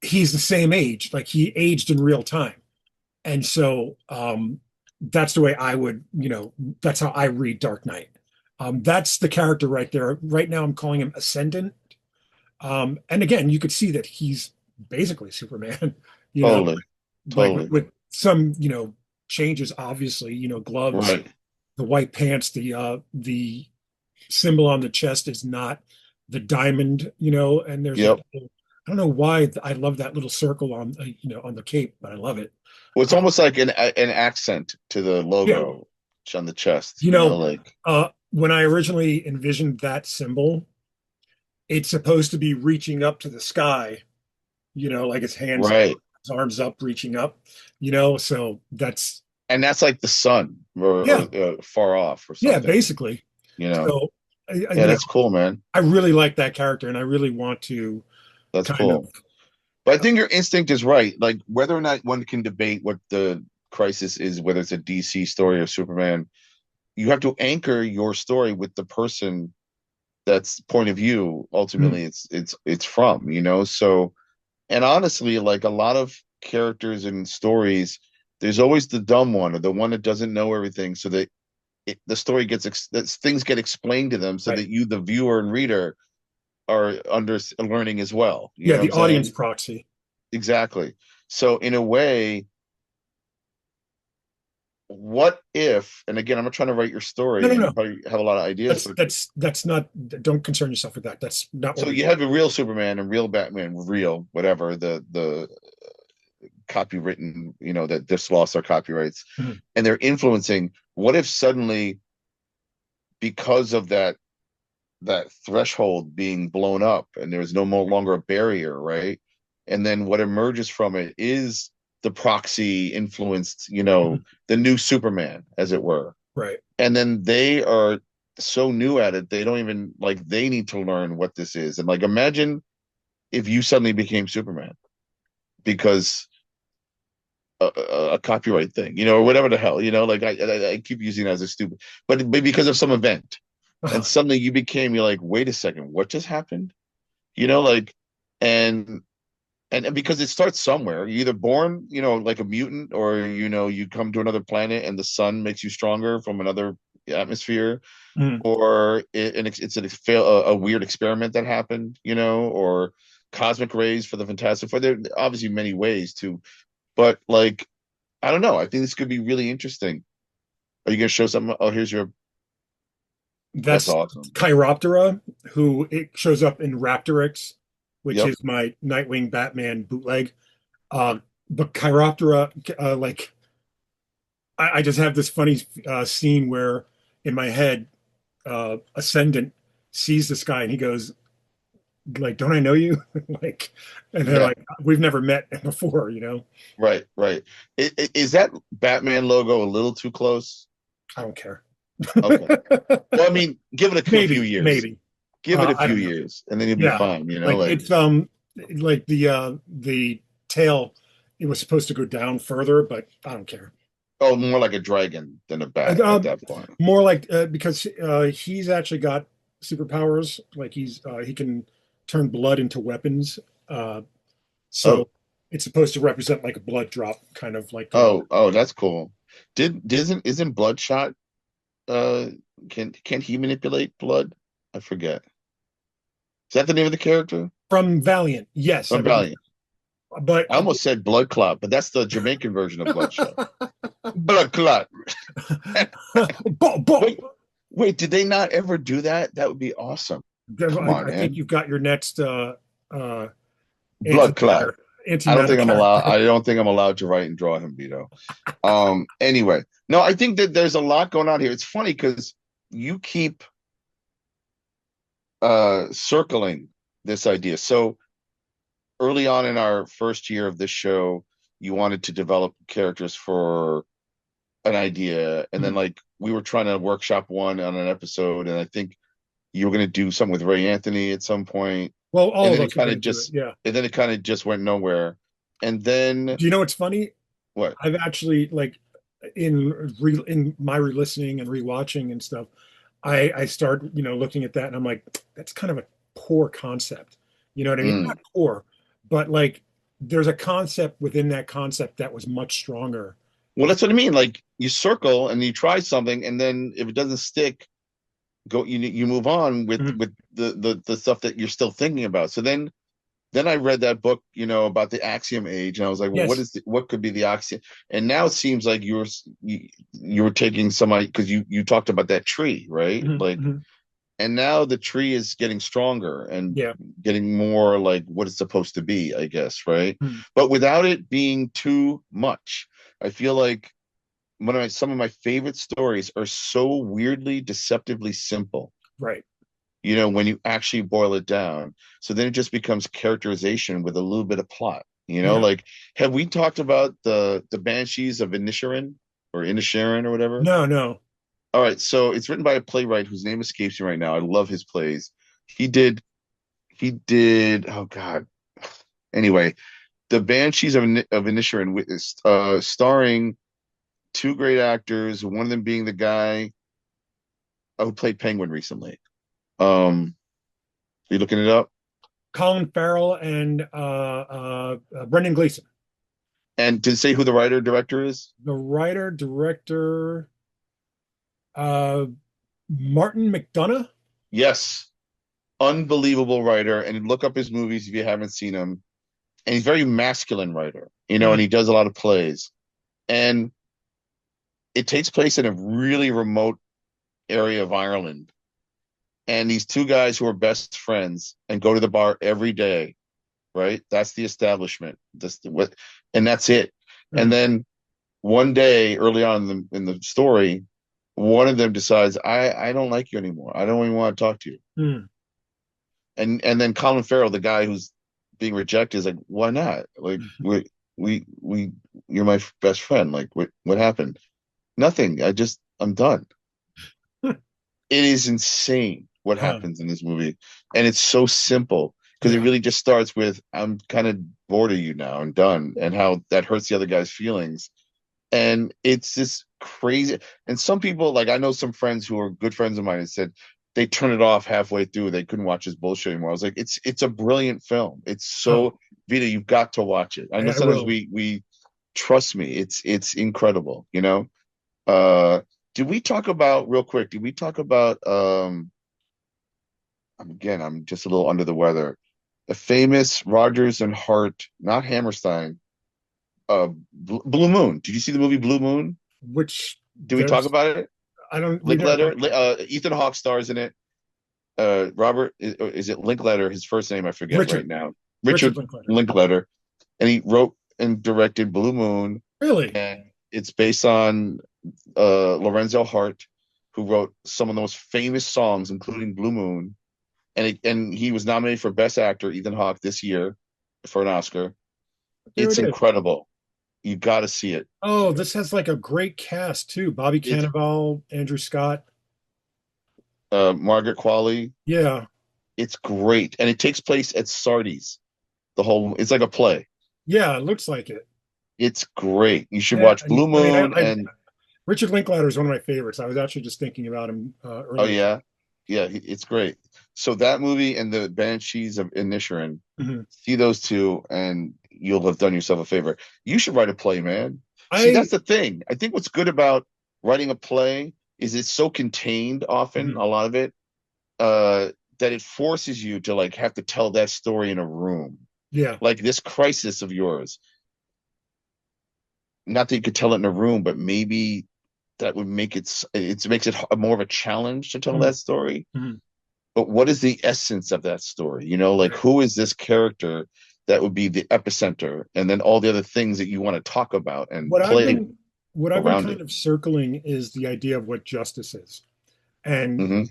He's the same age, like he aged in real time. And so that's the way I would, that's how I read Dark Knight. That's the character right there. Right now, I'm calling him Ascendant. And again, you could see that he's basically Superman, you know, Totally, like totally. with some, changes, obviously, gloves, Right. the white pants, the symbol on the chest is not the diamond, and there's Yep. I don't know why I love that little circle on, on the cape, but I love it. Well, it's Uh, almost like an accent to the yeah, logo on the chest, you you know, know, like when I originally envisioned that symbol, it's supposed to be reaching up to the sky, like his hands, right. his arms up, reaching up, so that's, And that's like the sun or yeah, far off or yeah, something, basically. you know. So, I, Yeah, that's cool, man. I really like that character, and I really want to That's kind of, cool. But I think your instinct is right. Like whether or not one can debate what the crisis is, whether it's a DC story or Superman, you have to anchor your story with the person that's point of view mm, ultimately it's from, you know. So and honestly, like a lot of characters and stories, there's always the dumb one or the one that doesn't know everything, so that the story that things get explained to them, so right. that you, the viewer and reader, are under learning as well. You Yeah, know what the I'm audience saying? proxy. Exactly. So in a way, what if? And again, I'm not trying to write your No, story, no, and you no. probably have a lot of ideas, That's but that's that's not. Don't concern yourself with that. That's not what so we're you doing. have a real Superman and real Batman, real whatever the copywritten, you know, that just lost their copyrights, Mhm. and they're influencing. What if suddenly, because of that threshold being blown up, and there's no more longer a barrier, right? And then what emerges from it is the proxy influenced, you know, Mhm. the new Superman, as it were. Right. And then they are so new at it, they don't even like they need to learn what this is. And like imagine if you suddenly became Superman because a copyright thing, you know, or whatever the hell, you know, like I keep using it as a stupid, but because of some event, and Uh-huh. suddenly you're like, wait a second, what just happened? You know, like, and and because it starts somewhere. You're either born, you know, like a mutant, or you know, you come to another planet and the sun makes you stronger from another atmosphere, Mhm. or it's a weird experiment that happened, you know, or cosmic rays for the Fantastic Four. There are obviously many ways to, but like I don't know. I think this could be really interesting. Are you gonna show something? Oh, here's your That's That's awesome. Chiroptera, who it shows up in Raptorix, which Yep. is my Nightwing Batman bootleg. But Chiroptera, I just have this funny scene where in my head, Ascendant sees this guy and he goes, like, don't I know you? Like, and they're Yeah. like, we've never met before, you know? Right. Right. Is that Batman logo a little too close? I don't care. Okay. Well, I mean, give it a few Maybe, years. maybe. Give it a I few don't know. years, and then you'll be Yeah. fine. You know, Like like it's like the tail, it was supposed to go down further, but I don't care. oh, more like a dragon than a bat at Um, that point. More like because he's actually got superpowers. Like he can turn blood into weapons. Uh, Oh, so it's supposed to represent like a blood drop, kind of like oh, that's cool. Isn't Bloodshot? Uh, can he manipulate blood? I forget. Is that the name of the character? from Valiant. Yes, I From believe. Valiant. But I almost said Blood Clot, but that's the Jamaican version of Bloodshot. Blood Clot. Bo. Wait, wait, did they not ever do that? That would be awesome. Come on, I think man. you've got your next Blood Clot. antimatter antimatter I character. don't think I'm allowed to write and draw him, Vito. Anyway, no, I think that there's a lot going on here. It's funny because you keep circling this idea. So early on in our first year of this show, you wanted to develop characters for an idea, and then Mhm. like we were trying to workshop one on an episode, and I think you were going to do something with Ray Anthony at some point, Well, and all of then it us are kind going of to do it. just Yeah. went nowhere. And then Do you know what's funny? what? I've actually like in my re-listening and rewatching and stuff, I start looking at that and I'm like, that's kind of a poor concept. You know what I mean? Mm. Not poor, but like there's a concept within that concept that was much stronger. Well, that's what I mean. Like you circle and you try something, and then if it doesn't stick, you move on with Mhm. the stuff that you're still thinking about. So then I read that book, about the axiom age, and I was like, well, Yes. what could be the axiom? And now it seems like you were taking somebody because you talked about that tree, right? Mhm. Like, Mhm. and now the tree is getting stronger and Yeah. getting more like what it's supposed to be, I guess, right? Mhm. But without it being too much. I feel like some of my favorite stories are so weirdly, deceptively simple. Right. When you actually boil it down. So then it just becomes characterization with a little bit of plot. Yeah. Like have we talked about the Banshees of Inisherin or Inisherin or whatever? No, no. All right, so it's written by a playwright whose name escapes me right now. I love his plays. He did oh God. Anyway, the Banshees of Inisherin starring two great actors, one of them being the guy who played Penguin recently. Are you looking it up? Colin Farrell and Brendan Gleeson. And to say who the writer director is? The writer, director, uh, Martin McDonough. Yes. Unbelievable writer. And look up his movies if you haven't seen him. And he's a very masculine writer, and he does a lot of plays. And it takes place in a really remote area of Ireland. And these two guys who are best friends and go to the bar every day, right? That's the establishment. And that's it. And Mm. then one day early on in the story, one of them decides, I don't like you anymore. I don't even want to talk to you. Mm. And then Colin Farrell, the guy who's being rejected, is like, why not? Like we you're my best friend. Like what happened? Nothing. I'm done. It is insane what Huh. happens in this movie. And it's so simple because it Yeah. really just starts with, I'm kind of bored of you now and done, and how that hurts the other guy's feelings. And it's this crazy. And some people, like I know some friends who are good friends of mine, and said they turn it off halfway through. They couldn't watch this bullshit anymore. I was like, it's a brilliant film. It's Oh, so Vita, you've got to watch it. I know I sometimes will. we trust me. It's incredible. Uh did we talk about real quick? Did we talk about again, I'm just a little under the weather. A famous Rogers and Hart, not Hammerstein, Blue Moon. Did you see the movie Blue Moon? Which Did we talk there's about it? I don't. We've never Linkletter. talked about Ethan Hawke stars in it. Robert is it Linkletter? His first name I it. forget right Richard. now. Richard Richard Linklater. Linkletter, and he wrote and directed Blue Moon, Really? and it's based on Lorenzo Hart, who wrote some of the most famous songs, including Blue Moon, and he was nominated for Best Actor, Ethan Hawke, this year for an Oscar. There It's it is. incredible. You got to see it. Oh, this has like a great cast too. Bobby It's Cannavale, Andrew Scott. Margaret Qualley. Yeah. It's great, and it takes place at Sardi's. The whole it's like a play. Yeah, it looks like it. It's great. You should Yeah, watch and Blue I mean, Moon and Richard Linklater is one of my favorites. I was actually just thinking about him oh earlier. yeah, yeah, it's great. So that movie and the Banshees of Inisherin, Mhm. see those two, and you'll have done yourself a favor. You should write a play, man. See, I that's the thing. I think what's good about writing a play is it's so contained often, mhm. a lot of it, uh, that it forces you to like have to tell that story in a room. Yeah, Like this crisis of yours. Not that you could tell it in a room, but maybe that would make it makes it more of a challenge to tell mhm. that story. Mhm. But what is the essence of that story? You know, like Right. who is this character that would be the epicenter, and then all the other things that you want to talk about and What I've play been what I've been around kind it. of circling is the idea of what justice is. And Hmm.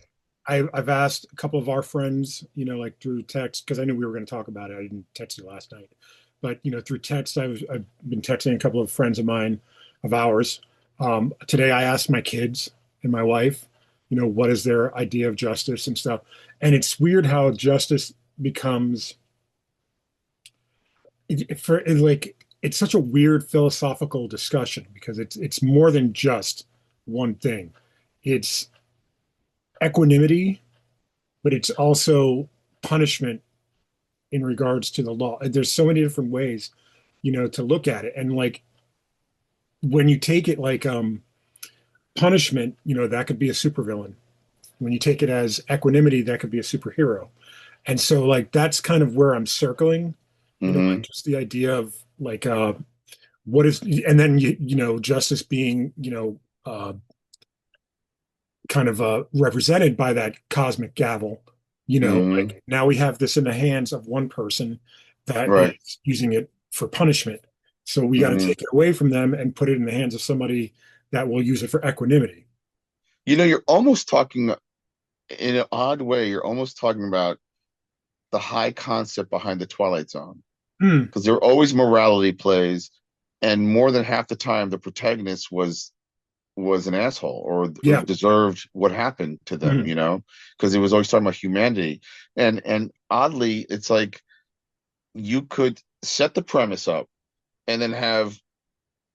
I've asked a couple of our friends, like through text, because I knew we were going to talk about it. I didn't text you last night, but through text, I've been texting a couple of friends of mine, of ours. Today, I asked my kids and my wife, what is their idea of justice and stuff. And it's weird how justice becomes like it's such a weird philosophical discussion because it's more than just one thing. It's equanimity, but it's also punishment in regards to the law. There's so many different ways, to look at it. And like when you take it like punishment, that could be a supervillain. When you take it as equanimity, that could be a superhero. And so like that's kind of where I'm circling, like Hmm. just the idea of like what is and then justice being, kind of represented by that cosmic gavel. Hmm. Like now we have this in the hands of one person that Right. is using it for punishment. So we got to Hmm. take it away from them and put it in the hands of somebody that will use it for equanimity. You know, you're almost talking in an odd way. You're almost talking about the high concept behind the Twilight Zone, Hmm. because there were always morality plays, and more than half the time the protagonist was an asshole or Yeah. deserved what happened to them, Mhm. you know, because it was always talking about humanity. And oddly, it's like you could set the premise up and then have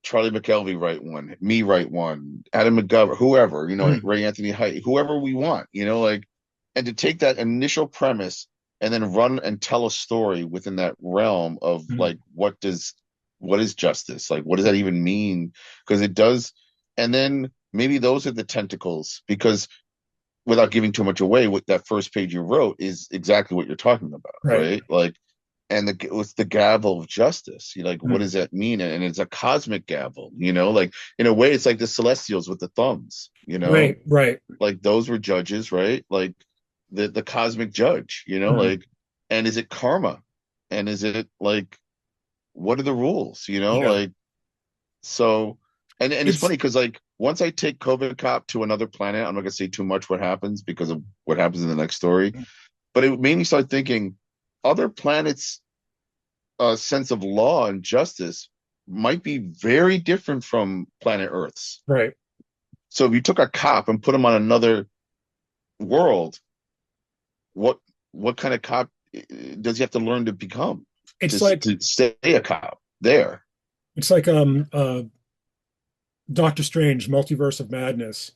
Charlie McKelvey write one, me write one, Adam McGovern, whoever, you know, Mhm. Ray Anthony Height, whoever we want, you know, like, and to take that initial premise and then run and tell a story within that realm of Mhm. like, what is justice? Like, what does that even mean? Because it does, and then maybe those are the tentacles, because without giving too much away, what that first page you wrote is exactly what you're talking about, Right. right? Like, and what's the gavel of justice? You like, what Mhm. does that mean? And it's a cosmic gavel, you know, like in a way, it's like the Celestials with the thumbs, you know, Right. Right. like those were judges, right? Like the cosmic judge, you know, Mhm. like, and is it karma? And is it like, what are the rules? You know, Yeah. like, so, and it's It's funny because like once I take COVID cop to another planet, I'm not gonna say too much what happens because of what happens in the next story, but it made me start thinking other planets sense of law and justice might be very different from planet Earth's. right. So if you took a cop and put him on another world, what what kind of cop does he have to learn to become It's like to stay a cop there? it's like Doctor Strange, Multiverse of Madness.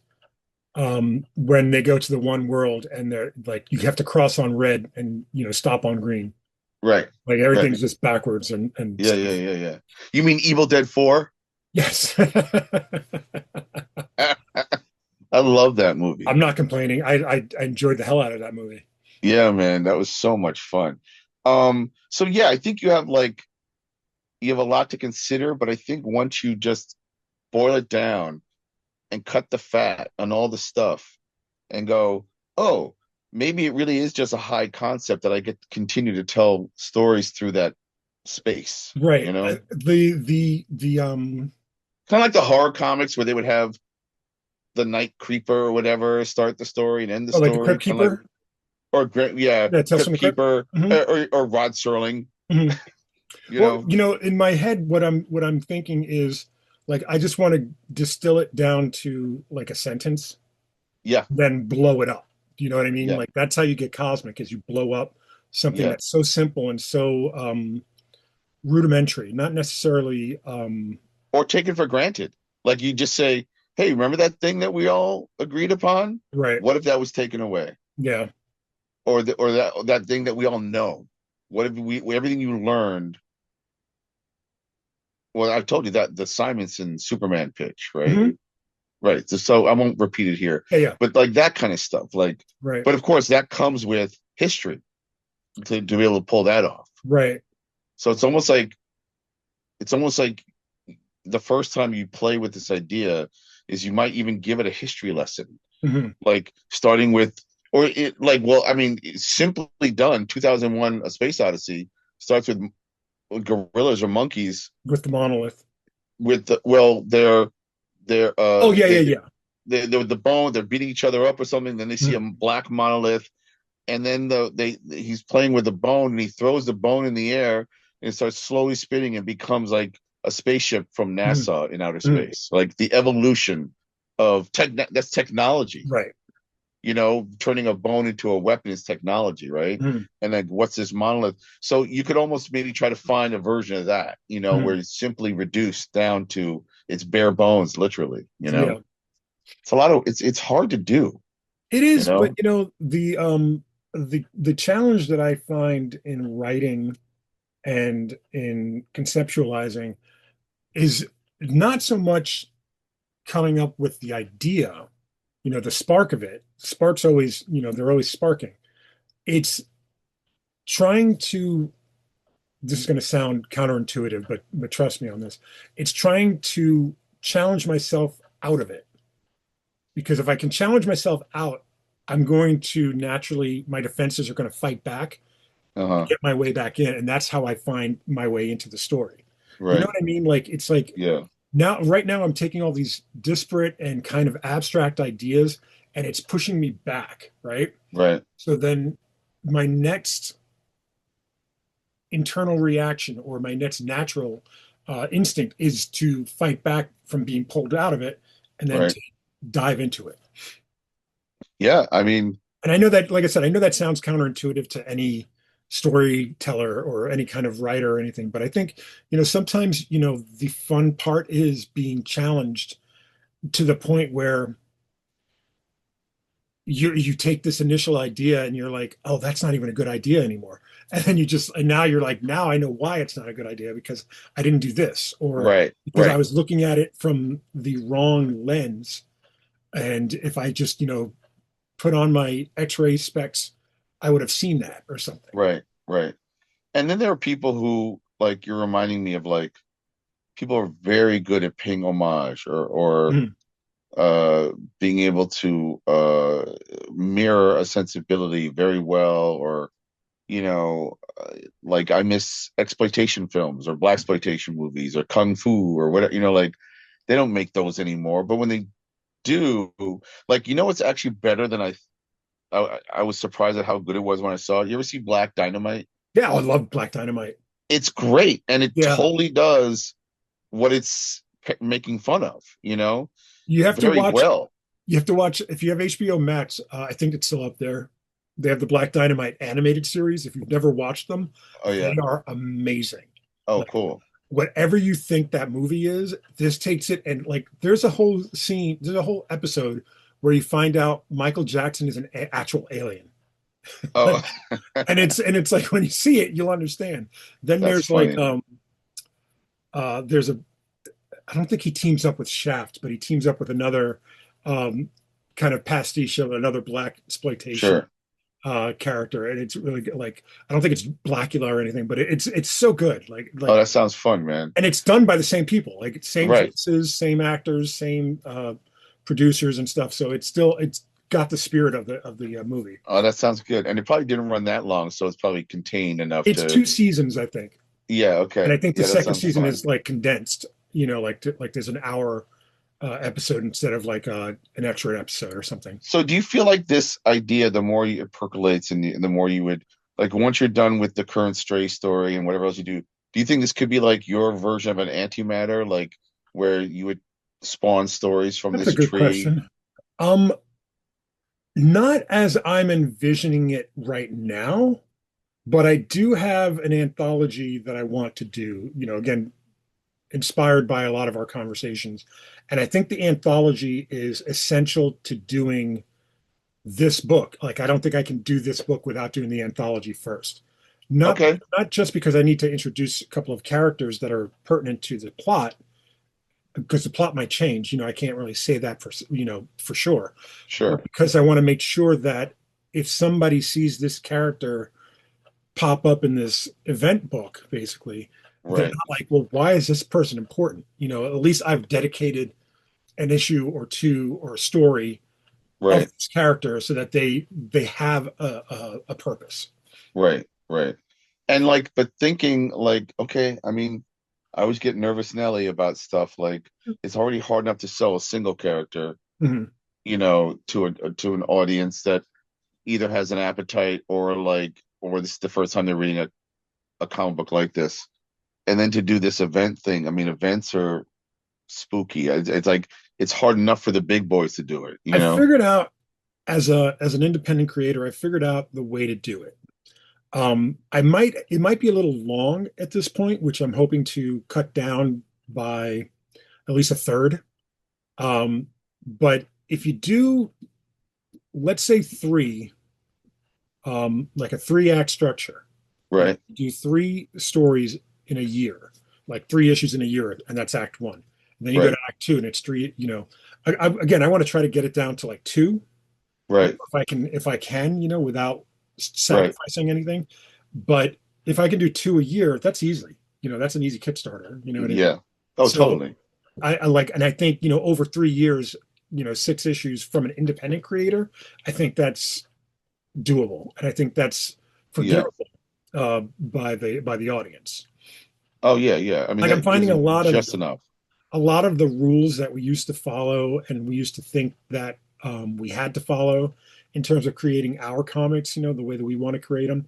When they go to the one world and they're like you have to cross on red and stop on green. Right, Like right. everything's just backwards and Yeah, stuff. yeah, yeah, yeah. You mean Evil Dead 4? Yes. I love that movie. I'm not complaining. I enjoyed the hell out of that movie. Yeah, man, that was so much fun. So yeah, I think you have a lot to consider, but I think once you just boil it down, and cut the fat on all the stuff and go, oh, maybe it really is just a high concept that I get to continue to tell stories through that space, you Right. know? The Kind of like the horror comics where they would have the night creeper or whatever start the story and end the oh, like the story, Crypt kind of like, Keeper. or yeah, Yeah, Tales from Crypt the Crypt. Keeper, Hmm. or Rod Serling, Hmm. you Well, know? in my head, what I'm thinking is like I just want to distill it down to like a sentence, Yeah, then blow it up. Do you know what I mean? yeah, Like that's how you get cosmic, is you blow up something yeah. that's so simple and so rudimentary, not necessarily Or taken for granted. Like you just say, hey, remember that thing that we all agreed upon? right. What if that was taken away? Yeah. Or that thing that we all know? What if we everything you learned? Well, I told you that the Simonson Superman pitch, right? Hmm. Right. So I won't repeat it here, Yeah, yeah. but like that kind of stuff. Like, Right. but of course that comes with history to be able to pull that off. Right. So it's almost like the first time you play with this idea is you might even give it a history lesson, Hmm. like starting with, or it like, well, I mean, it's simply done. 2001: A Space Odyssey starts with gorillas or monkeys With the monolith. with well, they're Oh yeah, yeah, yeah. they're the bone, they're beating each other up or something. Then they see a Mhm. black monolith, and then he's playing with the bone and he throws the bone in the air and it starts slowly spinning and becomes like a spaceship from Mhm. NASA in outer Mhm. space. Like the evolution of that's technology. Right. Turning a bone into a weapon is technology, right? Mhm. And then what's this monolith? So you could almost maybe try to find a version of that, where Mhm. it's simply reduced down to its bare bones, literally. Yeah. It's a lot of it's hard to do, It you is, but know. the challenge that I find in writing and in conceptualizing is not so much coming up with the idea, the spark of it. Sparks always, they're always sparking. It's trying to, this is going to sound counterintuitive, but trust me on this. It's trying to challenge myself out of it. Because if I can challenge myself out, I'm going to naturally, my defenses are going to fight back and Uh-huh. get my way back in. And that's how I find my way into the story. You know Right. what I mean? Like, it's like Yeah. right now, I'm taking all these disparate and kind of abstract ideas and it's pushing me back. Right. Right. So then my next internal reaction or my next natural instinct is to fight back from being pulled out of it and then Right. to dive into it. Yeah. I mean, And I know that, like I said, I know that sounds counterintuitive to any storyteller or any kind of writer or anything, but I think, sometimes, the fun part is being challenged to the point where you take this initial idea and you're like, oh, that's not even a good idea anymore. And then and now you're like, now I know why it's not a good idea because I didn't do this, or right. because I Right. was looking at it from the wrong lens. And if I just, put on my x-ray specs, I would have seen that or something. Right. Right. And then there are people who, like, you're reminding me of, like, people are very good at paying homage or Mhm. uh being able to mirror a sensibility very well, or like I miss exploitation films or black exploitation movies or kung fu or whatever, like they don't make those anymore, but when they do, like, it's actually better than I was surprised at how good it was when I saw it. You ever see Black Dynamite? Yeah, I love Black Dynamite. It's great, and it Yeah, totally does what it's making fun of, you have to very watch. well. You have to watch if you have HBO Max. I think it's still up there. They have the Black Dynamite animated series. If you've never watched them, Oh yeah. they are amazing. Oh Like cool. whatever you think that movie is, this takes it and like there's a whole scene, there's a whole episode where you find out Michael Jackson is an actual alien. Oh, And it's like when you see it, you'll understand. Then that's there's like funny. there's a I don't think he teams up with Shaft, but he teams up with another um kind of pastiche of another black exploitation Sure. character, and it's really good. Like I don't think it's Blackula or anything, but it's so good. Oh, Like, that sounds fun, man. and it's done by the same people, like same Right. voices, same actors, same producers and stuff. So it's got the spirit of the movie. Oh, that sounds good. And it probably didn't run that long, so it's probably contained enough It's to. 2 seasons, I think, Yeah. and I Okay. think the Yeah, that second sounds season fun. is like condensed. Like there's an hour episode instead of like an extra episode or something. So, do you feel like this idea, the more it percolates, and the more you would like, once you're done with the current Stray story and whatever else you do you think this could be like your version of an antimatter, like where you would spawn stories from That's a this good tree? question. Um, Not as I'm envisioning it right now, but I do have an anthology that I want to do. Again, inspired by a lot of our conversations, and I think the anthology is essential to doing this book. Like, I don't think I can do this book without doing the anthology first. Not Okay. not just because I need to introduce a couple of characters that are pertinent to the plot, because the plot might change. I can't really say that for sure, but Sure. because I want to make sure that if somebody sees this character pop up in this event book, basically, they're Right. not like, well, why is this person important? At least I've dedicated an issue or two or a story of Right. this character so that they have a purpose. Right. Right. And like, but thinking like, okay, I mean, I always get nervous Nelly about stuff like it's already hard enough to sell a single character, Mhm. to an audience that either has an appetite or this is the first time they're reading a comic book like this. And then to do this event thing, I mean, events are spooky. It's like it's hard enough for the big boys to do it, you I know? figured out as an independent creator, I figured out the way to do it. It might be a little long at this point, which I'm hoping to cut down by at least a third. But if you do, let's say three, like a 3 act structure, like Right, do 3 stories in a year, like 3 issues in a year, and that's act one. And then you go to right, act two, and it's three. Again, I want to try to get it down to like two, right, if I can, without right. sacrificing anything. But if I can do two a year, that's easy. That's an easy Kickstarter. You know what I mean? Yeah. Oh, So totally. I like, and I think, over 3 years, 6 issues from an independent creator, I think that's doable. And I think that's Yeah. forgivable by the audience. Oh, yeah, yeah. I mean, Like, I'm that gives finding them just enough. a lot of the rules that we used to follow and we used to think that we had to follow in terms of creating our comics, the way that we want to create them.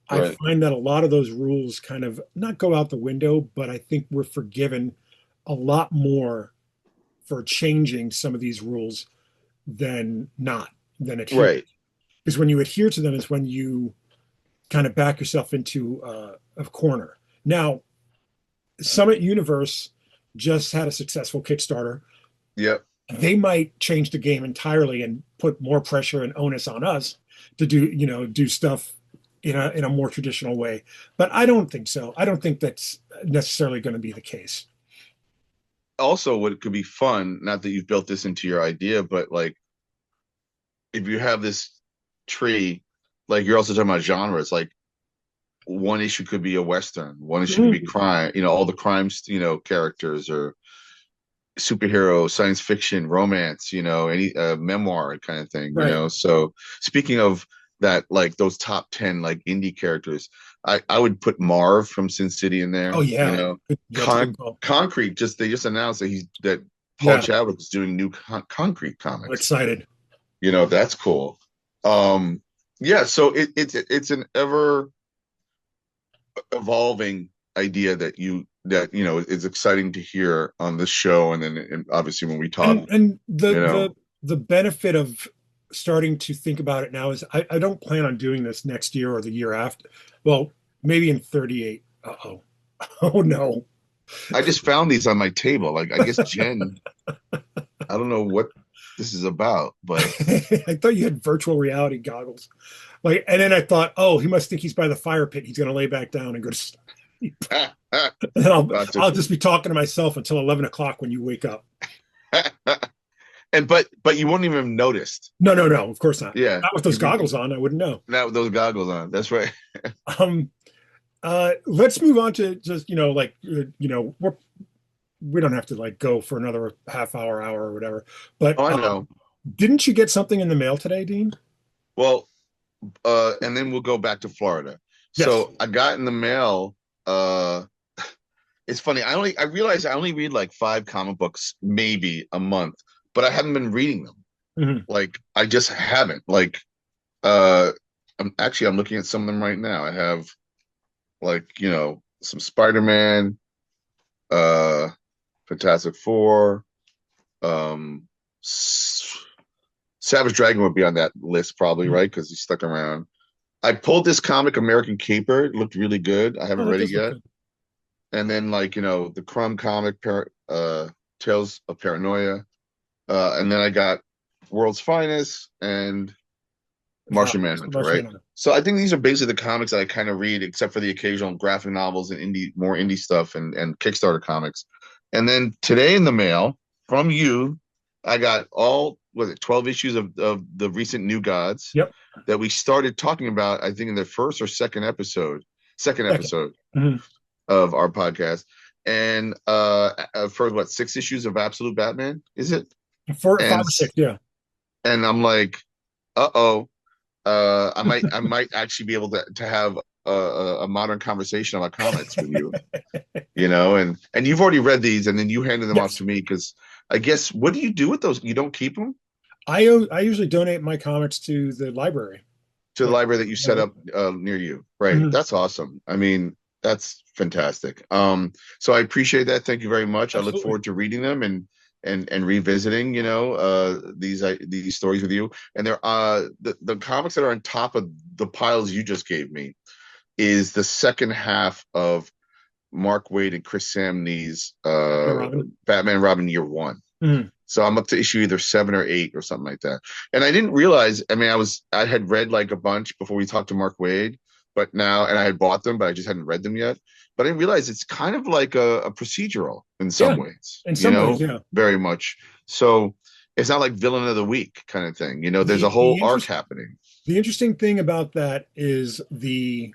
I Right, find that a lot of those rules kind of not go out the window, but I think we're forgiven a lot more for changing some of these rules than not, than adhere. right, Because when you adhere to them is when you kind of back yourself into a corner. Now, Summit Universe just had a successful Kickstarter. yep, They might change the game entirely and put more pressure and onus on us to do stuff in a more traditional way. But I don't think so. I don't think that's necessarily going to be the case. also what could be fun, not that you've built this into your idea, but like if you have this tree, like you're also talking about genres, like one issue could be a western, one issue could be Mhm. crime, all the crimes, characters, or superhero, science fiction, romance, any memoir kind of thing. Right. So speaking of that, like those top 10 like indie characters, I would put Marv from Sin City in Oh there. yeah, that's a good call. Concrete, just they just announced that Paul Yeah, Chadwick is doing new Concrete I'm comics. excited. That's cool. Yeah, so it's an ever evolving idea that is exciting to hear on this show, and then and obviously when we talk, And the you know. the benefit of starting to think about it now is I don't plan on doing this next year or the year after. Well, maybe in 38. Uh-oh. Oh no. I just found these on my table. Like I guess Jen, I don't know what this is about, but I thought you had virtual reality goggles. Like, and then I thought, oh, he must think he's by the fire pit. He's gonna lay back down and go to sleep. And gotcha. I'll just be talking to myself until 11 o'clock when you wake up. And but you won't even have noticed. No, no, no, of course not. Yeah, Not with those you'd be goggles on, I wouldn't know. not with those goggles on. That's right. Um, let's move on to just we're we don't have to like go for another half hour or whatever. But Oh, I know. didn't you get something in the mail today, Dean? Well, and then we'll go back to Florida. Yes. So I got in the mail. Uh, it's funny. I realized I only read like 5 comic books maybe a month, but I haven't been reading them. Mhm. Like I just haven't. Like I'm looking at some of them right now. I have like some Spider-Man, uh, Fantastic Four, um, Savage Dragon would be on that list probably, Mhm. right? Because he's stuck around. I pulled this comic, American Caper. It looked really good. I Oh, haven't that read it does look yet. good. And then like the Crumb comic, Tales of Paranoia. And then I got World's Finest and Wow, Martian so Manhunter, much right? in it. So I think these are basically the comics that I kind of read, except for the occasional graphic novels and more indie stuff and Kickstarter comics. And then today in the mail from you, I got all, was it 12 issues of the recent New Gods Yep. that we started talking about, I think in the first or second Second. episode Mhm. of our podcast. And for what, 6 issues of Absolute Batman, is it? Four, five And or six, yeah. I'm like, uh-oh. I might actually be able to have a modern conversation about comics with you, and you've already read these, and then you handed them off Yes. to me because I guess what do you do with those? You don't keep them I usually donate my comics to the library. to the Like, library that you set up near you, right? mhm. That's awesome. I mean, that's fantastic. So I appreciate that. Thank you very much. I look Absolutely. forward to reading them and revisiting, these stories with you. And the comics that are on top of the piles you just gave me is the second half of Mark Waid and Chris Samnee's Batman Robin. Batman Robin Year One. Mhm. So I'm up to issue either 7 or 8 or something like that. And I didn't realize, I mean, I had read like a bunch before we talked to Mark Waid, but now, and I had bought them, but I just hadn't read them yet. But I didn't realize it's kind of like a procedural in some Yeah, ways, in some ways, yeah. very much. So it's not like villain of the week kind of thing. There's a The whole the arc interest happening. the interesting thing about that is the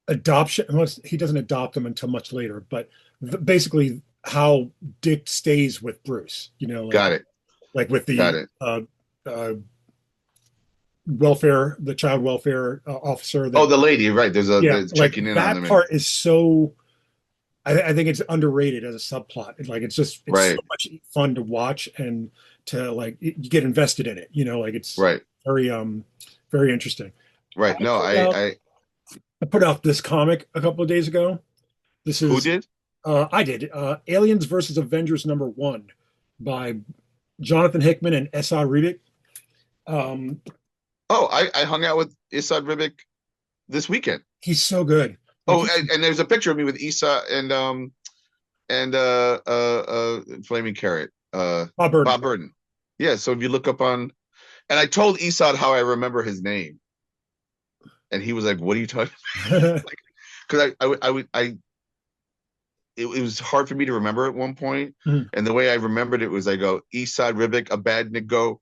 adoption. Well, he doesn't adopt them until much later, but basically how Dick stays with Bruce. Got it. Like with Got the it. uh, welfare, the child welfare officer. Oh, That the lady, right. Yeah, There's like checking in on that them and part is so. I think it's underrated as a subplot. Like it's so right, much fun to watch and to like you get invested in it. Like it's right, very very interesting. right. I No, put out I I put out this comic a couple of days ago. This who is did? I did Aliens versus Avengers #1 by Jonathan Hickman and S.R. Ribic. Um, Oh, I hung out with Isad Ribic this weekend. he's so good. Like Oh, he's and there's a picture of me with Isa and Flaming Carrot, Bob Burton. Bob Burton. Yeah, so if you look up on, and I told Isad how I remember his name, and he was like, "What are you talking?" Like, because it was hard for me to remember at one point, and the way I remembered it was I go Isad Ribic, a bad niggo.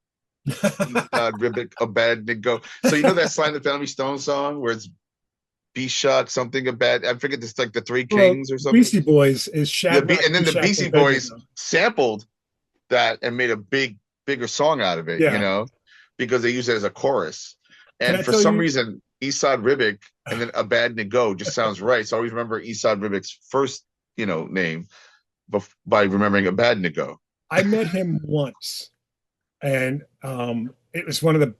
Isad Ribic, a bad niggo. So that Sly and the Family Stone song where it's B Shock something about, I forget, this like the Three Well, Kings or something. Beastie Boys is Shadrach, And then the Meshach, Beastie and Boys Abednego. sampled that and made a bigger song out of it, Yeah. because they use it as a chorus. Can I And for tell some you? reason, Isad Ribic and then Abadnego just sounds right. So I always remember Isad Ribic's first, name by remembering Abadnego. I met him once, and it was one of the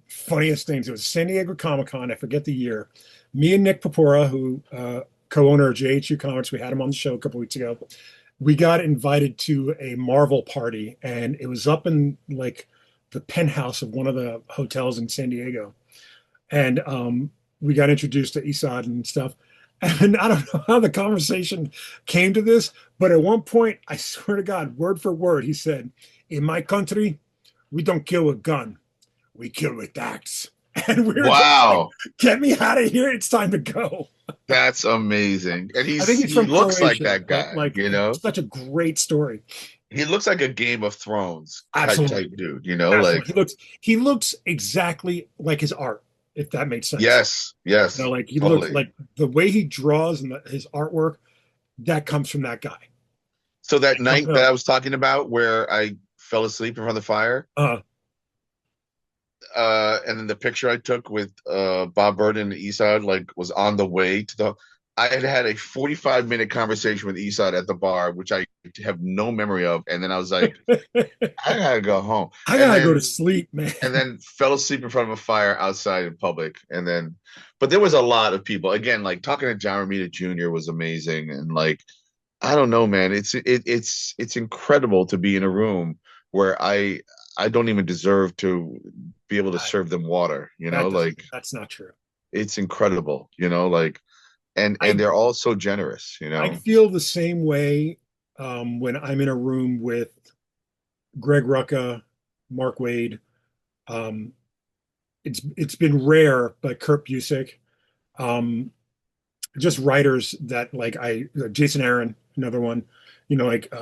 funniest things. It was San Diego Comic Con. I forget the year. Me and Nick Papora, who co-owner of JHU Comics, we had him on the show a couple weeks ago. We got invited to a Marvel party, and it was up in like the penthouse of one of the hotels in San Diego. And we got introduced to Isad and stuff. And I don't know how the conversation came to this, but at one point, I swear to God, word for word, he said, "In my country, we don't kill with gun, we kill with axe." And we were just like, Wow. "Get me out of here! It's time to go." That's amazing. And I think he's he from looks like Croatia, that but guy, like such a great story. He looks like a Game of Thrones type Absolutely, dude, like absolutely. He looks exactly like his art, if that makes sense. yes, Like he looks totally. like the way he draws and his artwork that comes from that guy. So that Coming night that up. I was talking about where I fell asleep in front of the fire, Uh, and then the picture I took with Bob Burden and Eastside like was on the way to the. I had had a 45-minute conversation with Eastside at the bar, which I have no memory of, and then I was like, I gotta go home, I and gotta go to then sleep, man. fell asleep in front of a fire outside in public, and then, but there was a lot of people again. Like talking to John Romita Jr. was amazing, and like I don't know, man. It's incredible to be in a room where I don't even deserve to be able to I, serve them water, that doesn't. like That's not true. it's incredible, like and I they're all so generous, I feel the same way when I'm in a room with Greg Rucka, Mark Wade. Um, it's been rare, but Kurt Busiek, um, just writers that like Jason Aaron, another one, like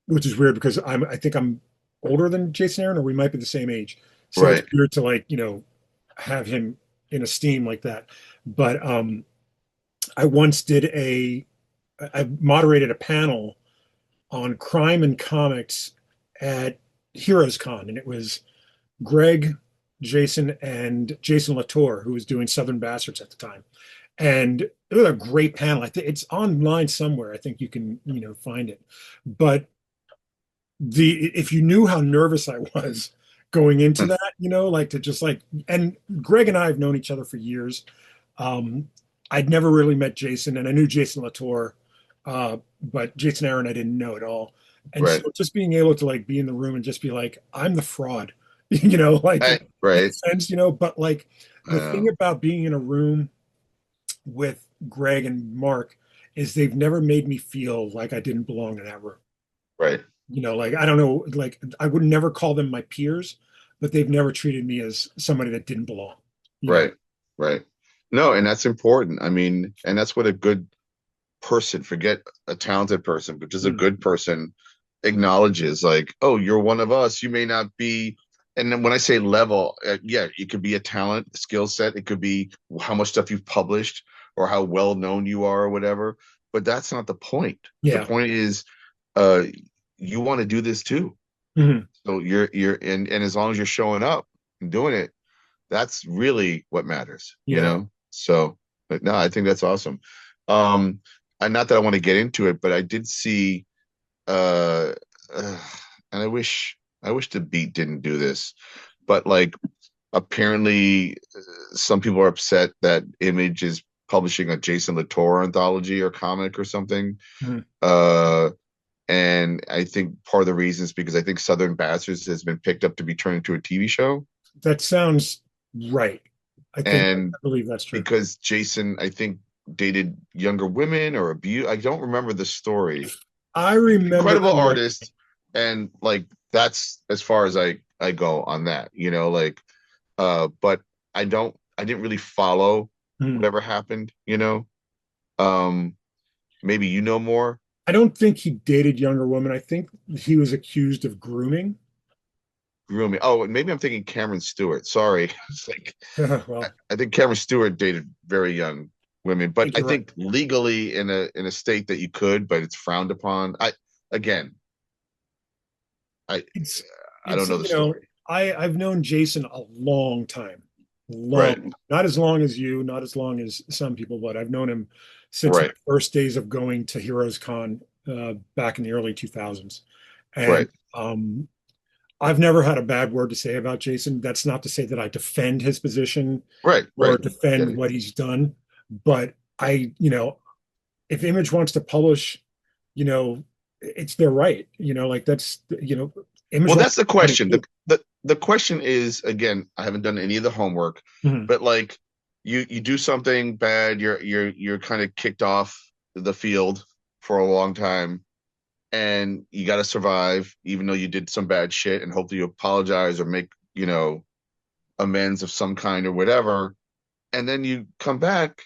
which is weird because I think I'm older than Jason Aaron, or we might be the same age. So it's right, weird to like, have him in esteem like that. But I once did I moderated a panel on crime and comics at Heroes Con, and it was Greg, Jason, and Jason Latour, who was doing Southern Bastards at the time. And it was a great panel. I think it's online somewhere. I think you can, find it. But the if you knew how nervous I was going into that, like to just like, and Greg and I have known each other for years. Um, I'd never really met Jason, and I knew Jason Latour, but Jason Aaron I didn't know at all. And right, so just being able to like be in the room and just be like, I'm the fraud, like in right, a right. sense, but like the thing about being in a room with Greg and Mark is they've never made me feel like I didn't belong in that room. Right, Like I don't know, like I would never call them my peers, but they've never treated me as somebody that didn't belong. You know, right, right. No, and that's important. I mean, and that's what a good person, forget a talented person, but just a Mm. good person acknowledges like, oh, you're one of us. You may not be, and then when I say level, yeah, it could be a talent, skill set. It could be how much stuff you've published or how well known you are or whatever. But that's not the point. The Yeah. point is, uh, you want to do this too. Mhm. So you're and as long as you're showing up and doing it, that's really what matters. Yeah. So, but no, I think that's awesome. Um, and not that I want to get into it, but I did see, uh, uh and I wish the Beat didn't do this, but like apparently some people are upset that Image is publishing a Jason Latour anthology or comic or something. Mhm. Uh, and I think part of the reason is because I think Southern Bastards has been picked up to be turned into a TV show, That sounds right. I and believe that's true. because Jason, I think, dated younger women or abuse. I don't remember the story. I remember Incredible correctly. artist, and like that's as far as I go on that. Like but I didn't really follow Mhm. whatever happened. Um, maybe you know more. I don't think he dated younger women. I think he was accused of grooming. Grooming. Oh, maybe I'm thinking Cameron Stewart. Sorry. It's like I, Well, I think Cameron Stewart dated very young women, I but think I you're right. think legally in a state that you could, but it's frowned upon. Again, I It's I don't it's know the story. I've known Jason a long time. Long, Right, not as long as you, not as long as some people, but I've known him since my right, first days of going to Heroes Con back in the early 2000s. And right, um, I've never had a bad word to say about Jason. That's not to say that I defend his position right, or right. Get defend it. what he's done, but if Image wants to publish, it's their right. Like that's Image Well, wants that's the money question. too. The question is, again, I haven't done any of the homework, Mhm. but like you do something bad, you're kind of kicked off the field for a long time, and you got to survive, even though you did some bad shit, and hopefully you apologize or make amends of some kind or whatever, and then you come back,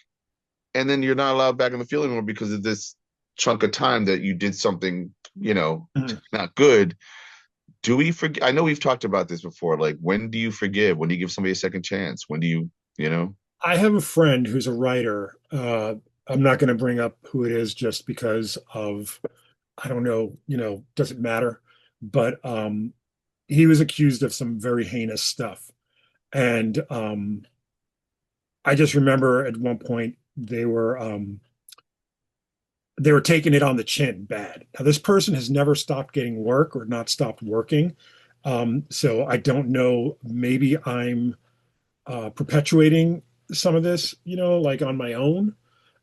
and then you're not allowed back in the field anymore because of this chunk of time that you did something Mhm. not good. Do we forget? I know we've talked about this before. Like, when do you forgive? When do you give somebody a second chance? When do you? I have a friend who's a writer. I'm not going to bring up who it is just because of I don't know, doesn't matter. But he was accused of some very heinous stuff. And I just remember at one point they were taking it on the chin bad. Now, this person has never stopped getting work or not stopped working. So I don't know. Maybe I'm perpetuating some of this, like on my own,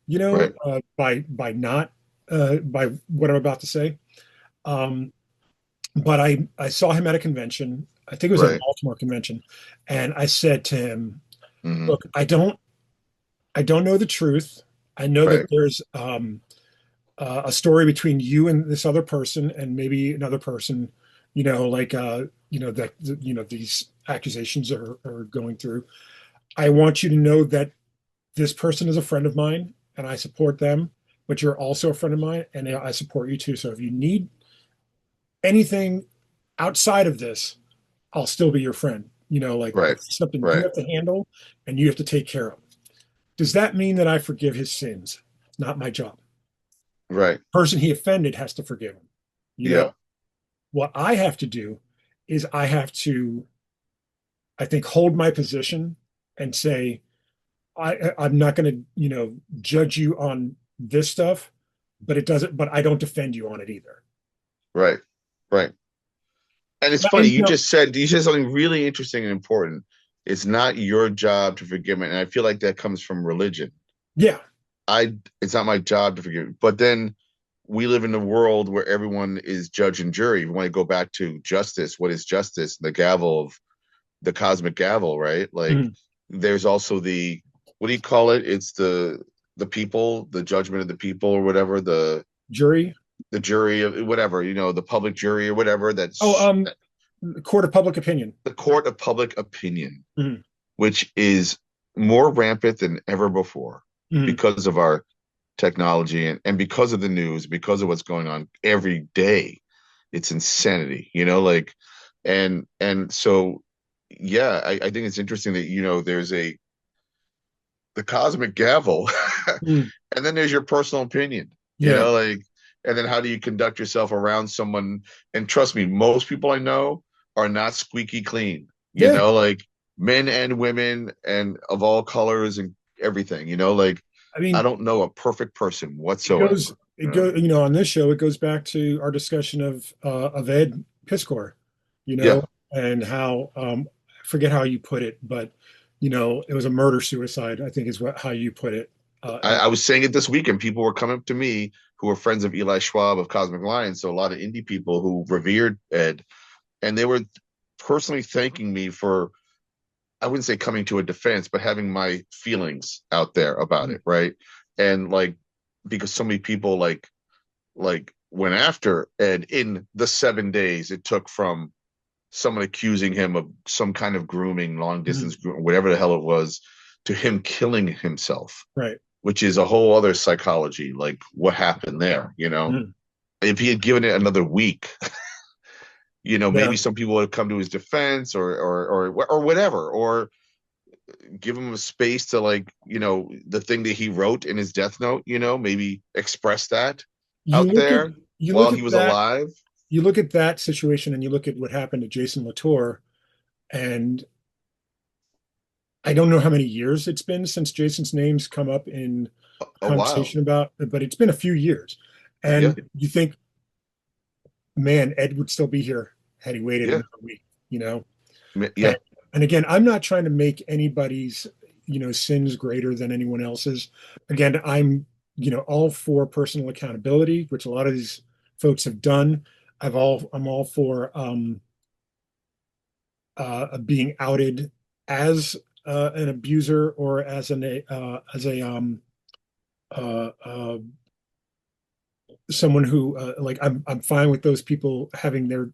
Right, by not by what I'm about to say. Um, but I saw him at a convention. I think it was at a right, Baltimore convention, and I said to him, hmm, "Look, I don't know the truth. I know that right, there's a story between you and this other person, and maybe another person, like that these accusations are going through. I want you to know that this person is a friend of mine, and I support them. But you're also a friend of mine, and I support you too. So if you need anything outside of this, I'll still be your friend. Like right, it's something you right, have to handle and you have to take care of. Does that mean that I forgive his sins? It's not my job. right. The person he offended has to forgive him. You know, Yeah, what I have to do is I have to, I think, hold my position and say, I'm not going to, judge you on this stuff, but I don't defend you on it either. right, right. And it's funny, And, you said something really interesting and important. It's not your job to forgive it. And I feel like that comes from religion. yeah, It's not my job to forgive. But then we live in a world where everyone is judge and jury. We want to go back to justice. What is justice? The gavel of the cosmic gavel, right? Like mhm. there's also what do you call it? It's the people, the judgment of the people or whatever, Jury. the jury of whatever, the public jury or whatever, Oh, that's court of public opinion. the court of public opinion, Mhm, which is more rampant than ever before mhm. because of our technology and because of the news, because of what's going on every day. It's insanity, like and so yeah, I think it's interesting that there's the cosmic gavel Mhm. and then there's your personal opinion, Yeah, like and then how do you conduct yourself around someone? And trust me, most people I know are not squeaky clean, yeah. like men and women and of all colors and everything, like I I mean, don't know a perfect person it whatsoever. goes, it goes, on this show, it goes back to our discussion of Ed Piskor, Yeah, and how I forget how you put it, but it was a murder suicide, I think is how you put it. I was saying it this weekend. People were coming up to me who were friends of Eli Schwab of Cosmic Lions, so a lot of indie people who revered Ed, and they were personally thanking me for, I wouldn't say coming to a defense, but having my feelings out there about it, right? And like because so many people like went after Ed in the 7 days it took from someone accusing him of some kind of grooming, long Mhm. distance grooming, whatever the hell it was, to him killing himself, Right. which is a whole other psychology. Like what happened there, Mhm. If he had given it another week, Yeah. maybe some people would have come to his defense or whatever, or give him a space to like, the thing that he wrote in his death note, maybe express that You out look at there you look while at he was that alive. you look at that situation and you look at what happened to Jason Latour, and I don't know how many years it's been since Jason's name's come up in a A while. conversation about, but it's been a few years. Yeah. And you think, man, Ed would still be here had he waited Yeah. another week, you know? And, Yeah. and again, I'm not trying to make anybody's, sins greater than anyone else's. Again, I'm all for personal accountability, which a lot of these folks have done. I'm all for being outed as an abuser or as a uh, uh, someone who like I'm fine with those people having their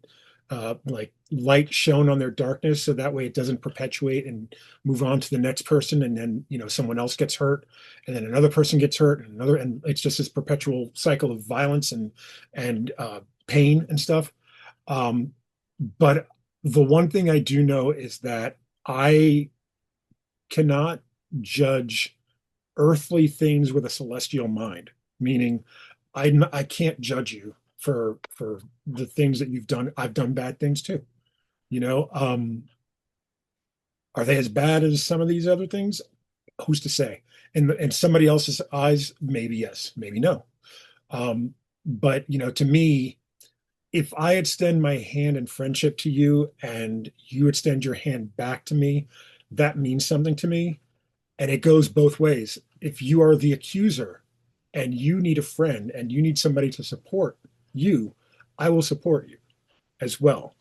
like light shown on their darkness, so that way it doesn't perpetuate and move on to the next person, and then someone else gets hurt, and then another person gets hurt, and another, and it's just this perpetual cycle of violence and pain and stuff. But the one thing I do know is that I cannot judge earthly things with a celestial mind, meaning I can't judge you for the things that you've done. I've done bad things too. You know, are they as bad as some of these other things? Who's to say? In somebody else's eyes, maybe yes, maybe no. But to me, if I extend my hand in friendship to you and you extend your hand back to me, that means something to me. And it goes both ways. If you are the accuser and you need a friend and you need somebody to support you, I will support you as well.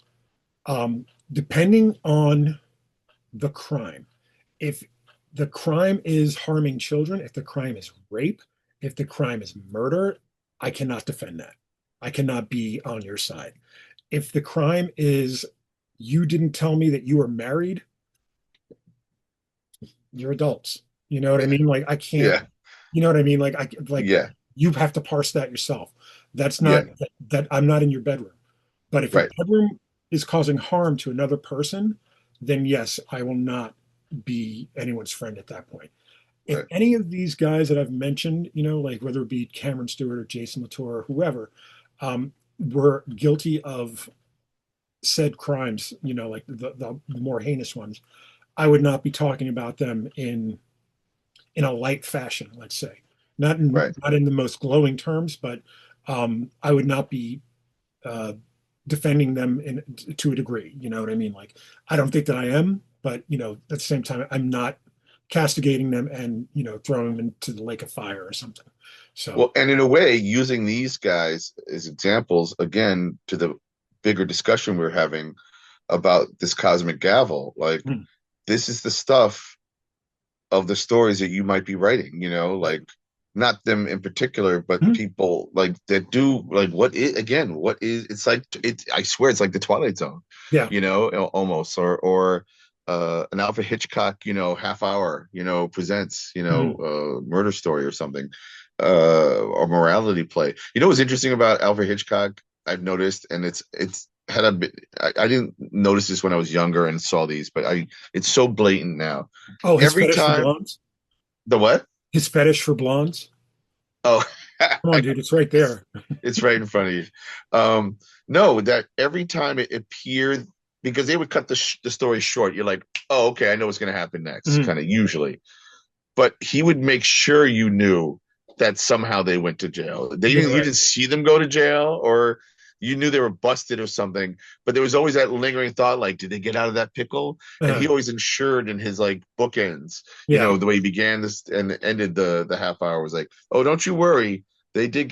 Depending on the crime. If the crime is harming children, if the crime is rape, if the crime is murder, I cannot defend that. I cannot be on your side. If the crime is you didn't tell me that you were married, you're adults. You know what I mean? Like I can't, Yeah. you know what I mean? Like Yeah. you have to parse that yourself. That's Yeah. not that I'm not in your bedroom. But if your Right. bedroom is causing harm to another person, then yes, I will not be anyone's friend at that point. If Right. any of these guys that I've mentioned, like whether it be Cameron Stewart or Jason Latour or whoever, were guilty of said crimes, like the more heinous ones, I would not be talking about them in a light fashion, let's say. Right. Not in the most glowing terms, but I would not be uh, defending them to a degree. You know what I mean? Like I don't think that I am, but at the same time, I'm not castigating them and throwing them into the lake of fire or something. So Well, and in a way, using these guys as examples, again, to the bigger discussion we're having about this cosmic gavel, like mm, this is the stuff of the stories that you might be writing, like not them in particular, but mm, people like that do like what is it's like I swear it's like the Twilight Zone, yeah, almost or an Alfred Hitchcock, half hour, presents, mm, murder story or something, or morality play. What's interesting about Alfred Hitchcock, I've noticed, and it's had a bit I didn't notice this when I was younger and saw these, but it's so blatant now. oh, his Every fetish for time blondes, the what? his fetish for blondes. Oh, Come on, dude, it's right there. it's right in front of you. No, that every time it appeared, because they would cut the story short. You're like, oh, okay, I know what's going to happen next, Mm, kind of usually. But he would make sure you knew that somehow they went to jail. yeah, You right. didn't see them go to jail, or you knew they were busted or something. But there was always that lingering thought, like, did they get out of that pickle? And he Uh, always ensured in his like bookends, yeah. the way he began this and ended the half hour was like, oh, don't you worry. They did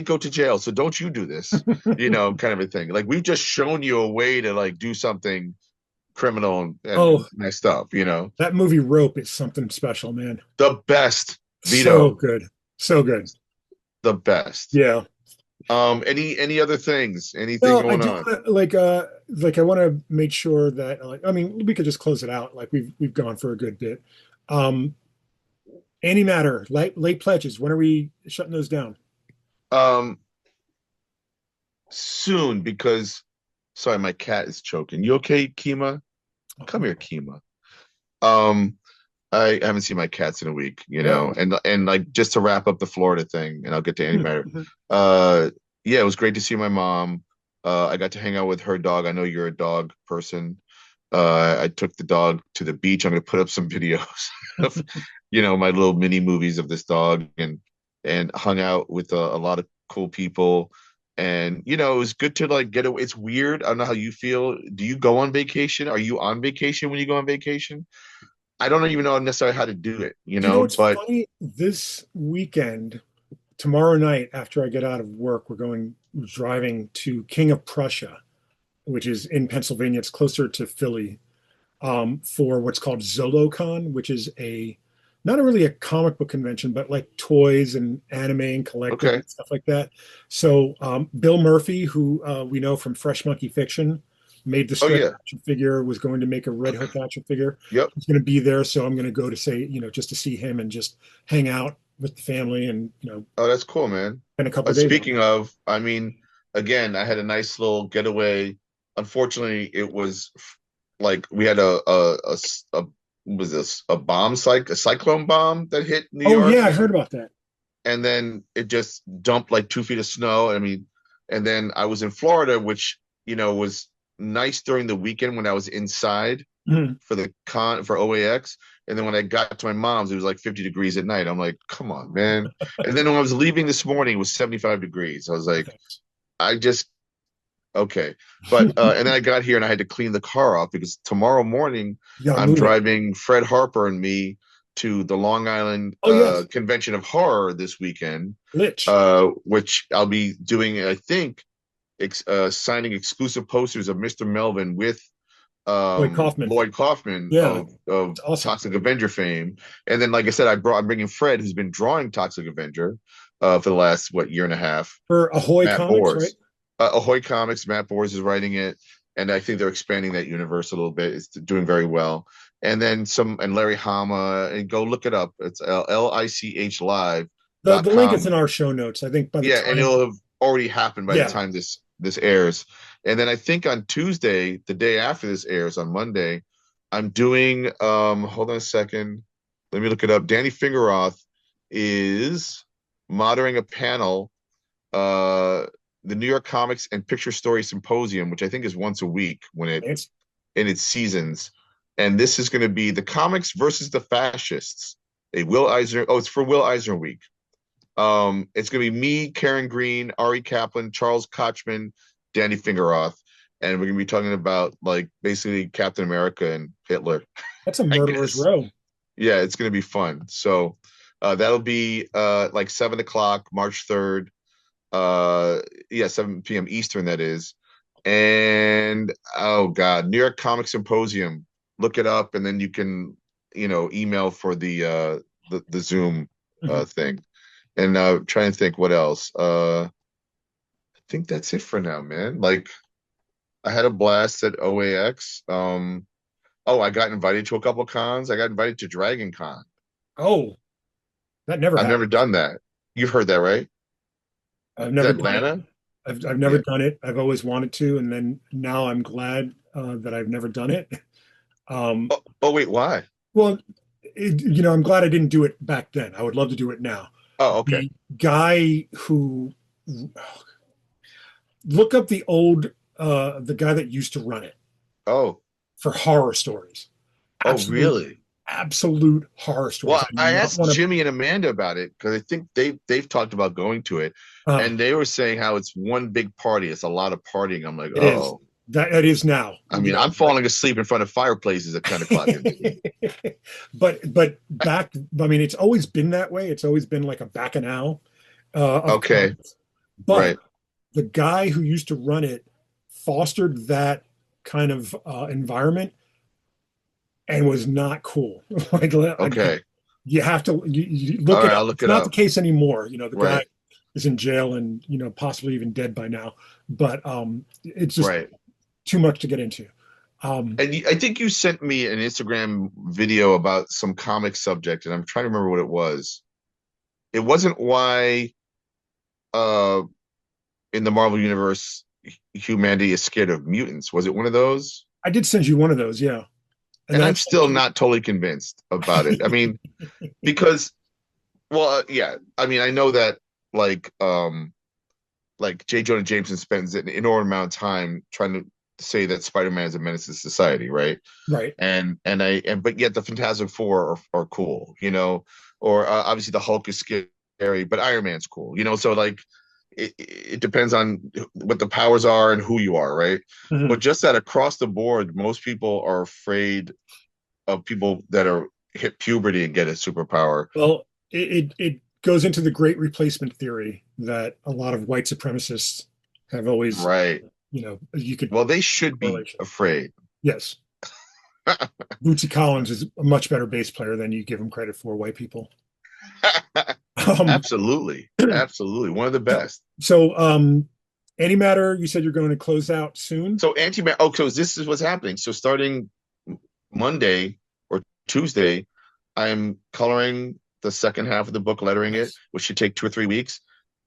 go to jail, so don't you do this, kind of a thing. Like we've just shown you a way to like do something criminal and Oh, messed up. that movie Rope is something special, man. The best, So Vito, good. So good. the best. Yeah. Any other things? Anything Well, I going do on? want to like I want to make sure that I mean we could just close it out. Like we've gone for a good bit. Um Antimatter, late pledges. When are we shutting those down? Um, Soon because sorry, my cat is choking. You okay, Kima? Come here, Kima. Um, I haven't seen my cats in a week, Yeah. and like just to wrap up the Florida thing, and I'll get to antimatter. Mhm. Yeah, it was great to see my mom. I got to hang out with her dog. I know you're a dog person. I took the dog to the beach. I'm gonna put up some videos of, my little mini movies of this dog, and hung out with a lot of cool people. And it was good to like get away. It's weird. I don't know how you feel. Do you go on vacation? Are you on vacation when you go on vacation? I don't even know necessarily how to do it, What's but funny? This weekend, tomorrow night, after I get out of work, we're going driving to King of Prussia, which is in Pennsylvania. It's closer to Philly, for what's called ZoloCon, which is not really a comic book convention, but like toys and anime and collecting okay. and stuff like that. So Bill Murphy, who we know from Fresh Monkey Fiction, made the Oh stretch yeah. action figure, was going to make a Red Hook action figure. Yep. He's going to be there, so I'm going to go to say, just to see him and just hang out with the family and Oh, that's cool, man. spend a couple of days on Speaking of, I mean, again, I had a nice little getaway. Unfortunately, it was like we had a was this a a cyclone bomb that hit New Oh yeah, York, I heard about that. and then it just dumped like 2 feet of snow. I mean, And then I was in Florida, which, was nice during the weekend when I was inside Mhm. for the con for OAX. And then when I got to my mom's, it was like 50 degrees at night. I'm like, come on, man. And then when I was leaving this morning, it was 75 degrees. I was Oh, like, thanks. I just, okay. But, and then I got here and I had to clean the car off because tomorrow morning You gotta I'm move it. driving Fred Harper and me to the Long Island Oh yes, Convention of Horror this weekend, Lich. which I'll be doing, I think, signing exclusive posters of Mr. Melvin with Lloyd Kaufman. Lloyd Kaufman Yeah, of it's awesome. Toxic Avenger fame. And then, like I said, I'm bringing Fred, who's been drawing Toxic Avenger for the last year and a half. For Ahoy Matt Comics, right? Bors, Ahoy Comics. Matt Bors is writing it, and I think they're expanding that universe a little bit. It's doing very well. And then and Larry Hama, and go look it up. It's LICH Live The dot the link is com. in our show notes. I think by the Yeah, and time, it'll have already happened by the yeah, time this airs. And then I think on Tuesday, the day after this airs on Monday, I'm doing hold on a second. Let me look it up. Danny Fingeroth is moderating a panel, the New York Comics and Picture Story Symposium, which I think is once a week it's in its seasons. And this is going to be the comics versus the fascists. Will Eisner. Oh, it's for Will Eisner week. It's gonna be me, Karen Green, Ari Kaplan, Charles Kochman, Danny Fingeroth, and we're gonna be talking about like basically Captain America and Hitler, that's a I murderer's guess. row. Yeah, it's gonna be fun. So that'll be like 7 o'clock, March 3rd. Yeah, 7 p.m. Eastern, that is. And oh god, New York Comic Symposium. Look it up, and then you can, email for the Zoom Mhm. thing. And trying to think what else. I think that's it for now, man. Like I had a blast at OAX. Oh, I got invited to a couple cons. I got invited to Dragon Con. Oh, that never I've never happens. done that. You've heard that, right? I've Is that never done it. Atlanta? I've never Yeah. done it. I've always wanted to, and then now I'm glad that I've never done it. Um, Oh, wait, why? well, I'm glad I didn't do it back then. I would love to do it now. Oh, okay. The guy who look up the guy that used to run it Oh, for horror stories. oh, Absolute, really? absolute horror stories. Well, I do I not asked want Jimmy and Amanda about it because I think they've talked about going to it, to. and they were saying how it's one big party. It's a lot of partying. I'm like, It is oh. that is now. I mean, I'm falling asleep in front of fireplaces at 10 o'clock at night. but back. I mean, it's always been that way. It's always been like a bacchanal of Okay, cons. But right. the guy who used to run it fostered that kind of environment and was not cool. Like Okay. you have to you All look it right, up. I'll look It's it not the up. case anymore. The guy Right, is in jail and possibly even dead by now. But it's just right. too much to get into. Um, And I think you sent me an Instagram video about some comic subject, and I'm trying to remember what it was. It wasn't why uh in the Marvel universe humanity is scared of mutants. Was it one of those? I did send you one of those, yeah, and And then I I'm sent still you. not totally convinced about it. I mean, because well, yeah. I mean, I know that like like J. Jonah Jameson spends an inordinate amount of time trying to say that Spider-Man is a menace to society, right? Right. And but yet the Fantastic Four are cool, or obviously the Hulk is scary, but Iron Man's cool, so like it depends on what the powers are and who you are, right? But Mhm. just that across the board, most people are afraid of people that are hit puberty and get a superpower. Well, it goes into the great replacement theory that a lot of white supremacists have always, Right. you could Well, they should be correlation. afraid. Yes, Bootsy Collins is a much better bass player than you give him credit for, white people. Um, Absolutely. Absolutely. One of the so, best. so antimatter, you said you're going to close out soon. So so this is what's happening. So starting Monday or Tuesday, I'm coloring the second half of the book, lettering it, Nice. which should take 2 or 3 weeks.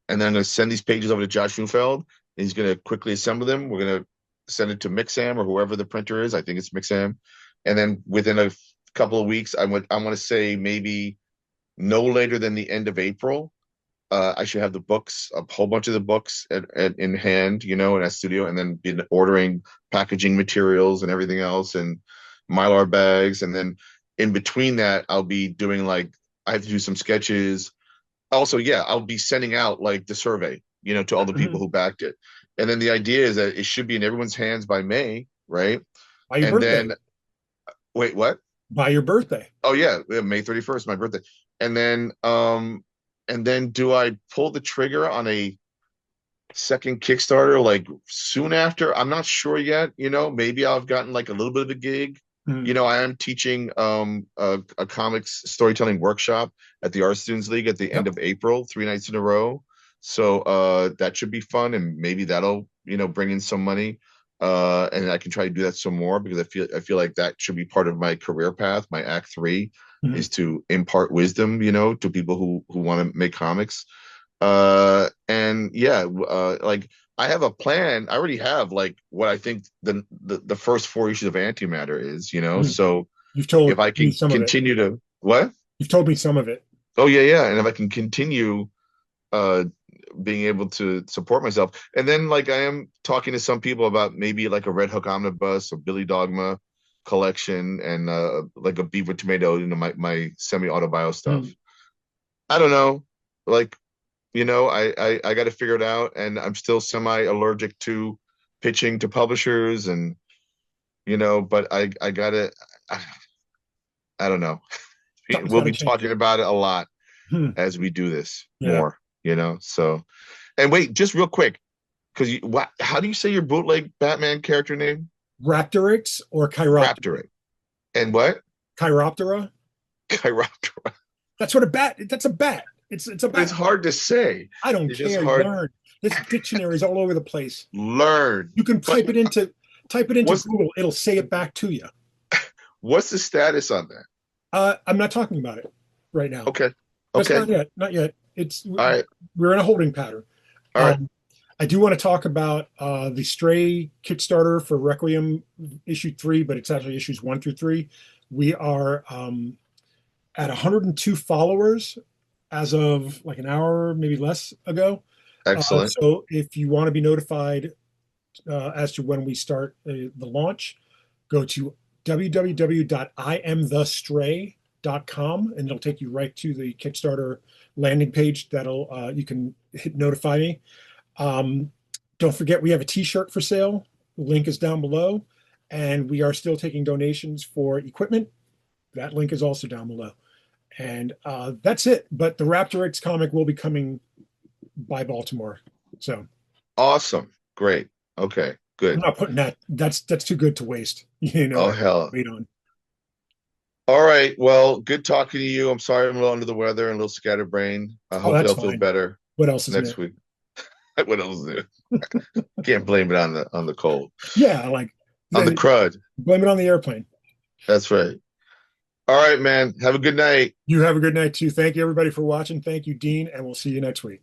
And then I'm going to send these pages over to Josh Neufeld. And he's going to quickly assemble them. We're going to send it to Mixam or whoever the printer is. I think it's Mixam. And then within a couple of weeks, I want to say maybe no later than the end of April, I should have the books, a whole bunch of the books in hand, in a studio, and then been ordering packaging materials and everything else, and Mylar bags, and then in between that, I'll be doing like I have to do some sketches. Also, yeah, I'll be sending out like the survey, to all the people Mhm. who backed it, and then the idea is that it should be in everyone's hands by May, right? By your And birthday. then wait, what? By your birthday. Oh yeah, May 31st, my birthday. And then do I pull the trigger on a second Kickstarter like soon after? I'm not sure yet, maybe I've gotten like a little bit of a gig. Mhm. I am teaching a comics storytelling workshop at the Art Students League at the end Yep. of April, 3 nights in a row. So that should be fun, and maybe that'll, bring in some money. And I can try to do that some more, because I feel like that should be part of my career path. My act three Mhm. is to impart wisdom, to people who want to make comics. And yeah, like I have a plan. I already have like what I think the first four issues of Antimatter is, Mhm. so You've if told I me can some of it. continue to what? You've told me some of it. Oh yeah, yeah. And if I can continue uh being able to support myself. And then like I am talking to some people about maybe like a Red Hook omnibus or Billy Dogma collection, and like a Beaver Tomato, my semi-autobio stuff. Mhm. I don't know. Like, I got to figure it out, and I'm still semi allergic to pitching to publishers, and but I gotta. I, I don't know. Something's We'll got to be change. talking about it a lot Mhm. as we do this Yeah. more. So, and wait, just real quick, because how do you say your bootleg Batman character name? Raptorix or Chiroptera? Raptor. And what? Chiroptera? Chiroptera. That's what a bat. That's a bat. It's a But it's bat. hard to say. I don't It's just care. hard. Learn. This dictionary is all over the place. Learn. You can But type it into what's Google. It'll say it back to you. what's the status on that? I'm not talking about it right now. Okay. Just Okay. not yet. Not yet. It's All right. we're in a holding pattern. All right. Um, I do want to talk about the Stray Kickstarter for Requiem issue 3, but it's actually issues 1 through 3. We are at 102 followers as of like an hour, maybe less ago. Excellent. So if you want to be notified as to when we start the launch, go to www.imthestray.com, and it'll take you right to the Kickstarter landing page. That'll you can hit notify me. Um, don't forget, we have a T-shirt for sale. The link is down below, and we are still taking donations for equipment. That link is also down below. And that's it. But the Raptor X comic will be coming by Baltimore. So Awesome. Great. Okay. I'm Good. not putting that. That's too good to waste. Oh I hell. wait on. All right. Well, good talking to you. I'm sorry I'm a little under the weather and a little scatterbrained. Oh, Hopefully that's I'll feel fine. better What else is new? next week. What else is new? Can't blame it on the cold. Yeah, like On the crud. blame it on the airplane. That's right. All right, man. Have a good night. You have a good night too. Thank you everybody for watching. Thank you, Dean, and we'll see you next week.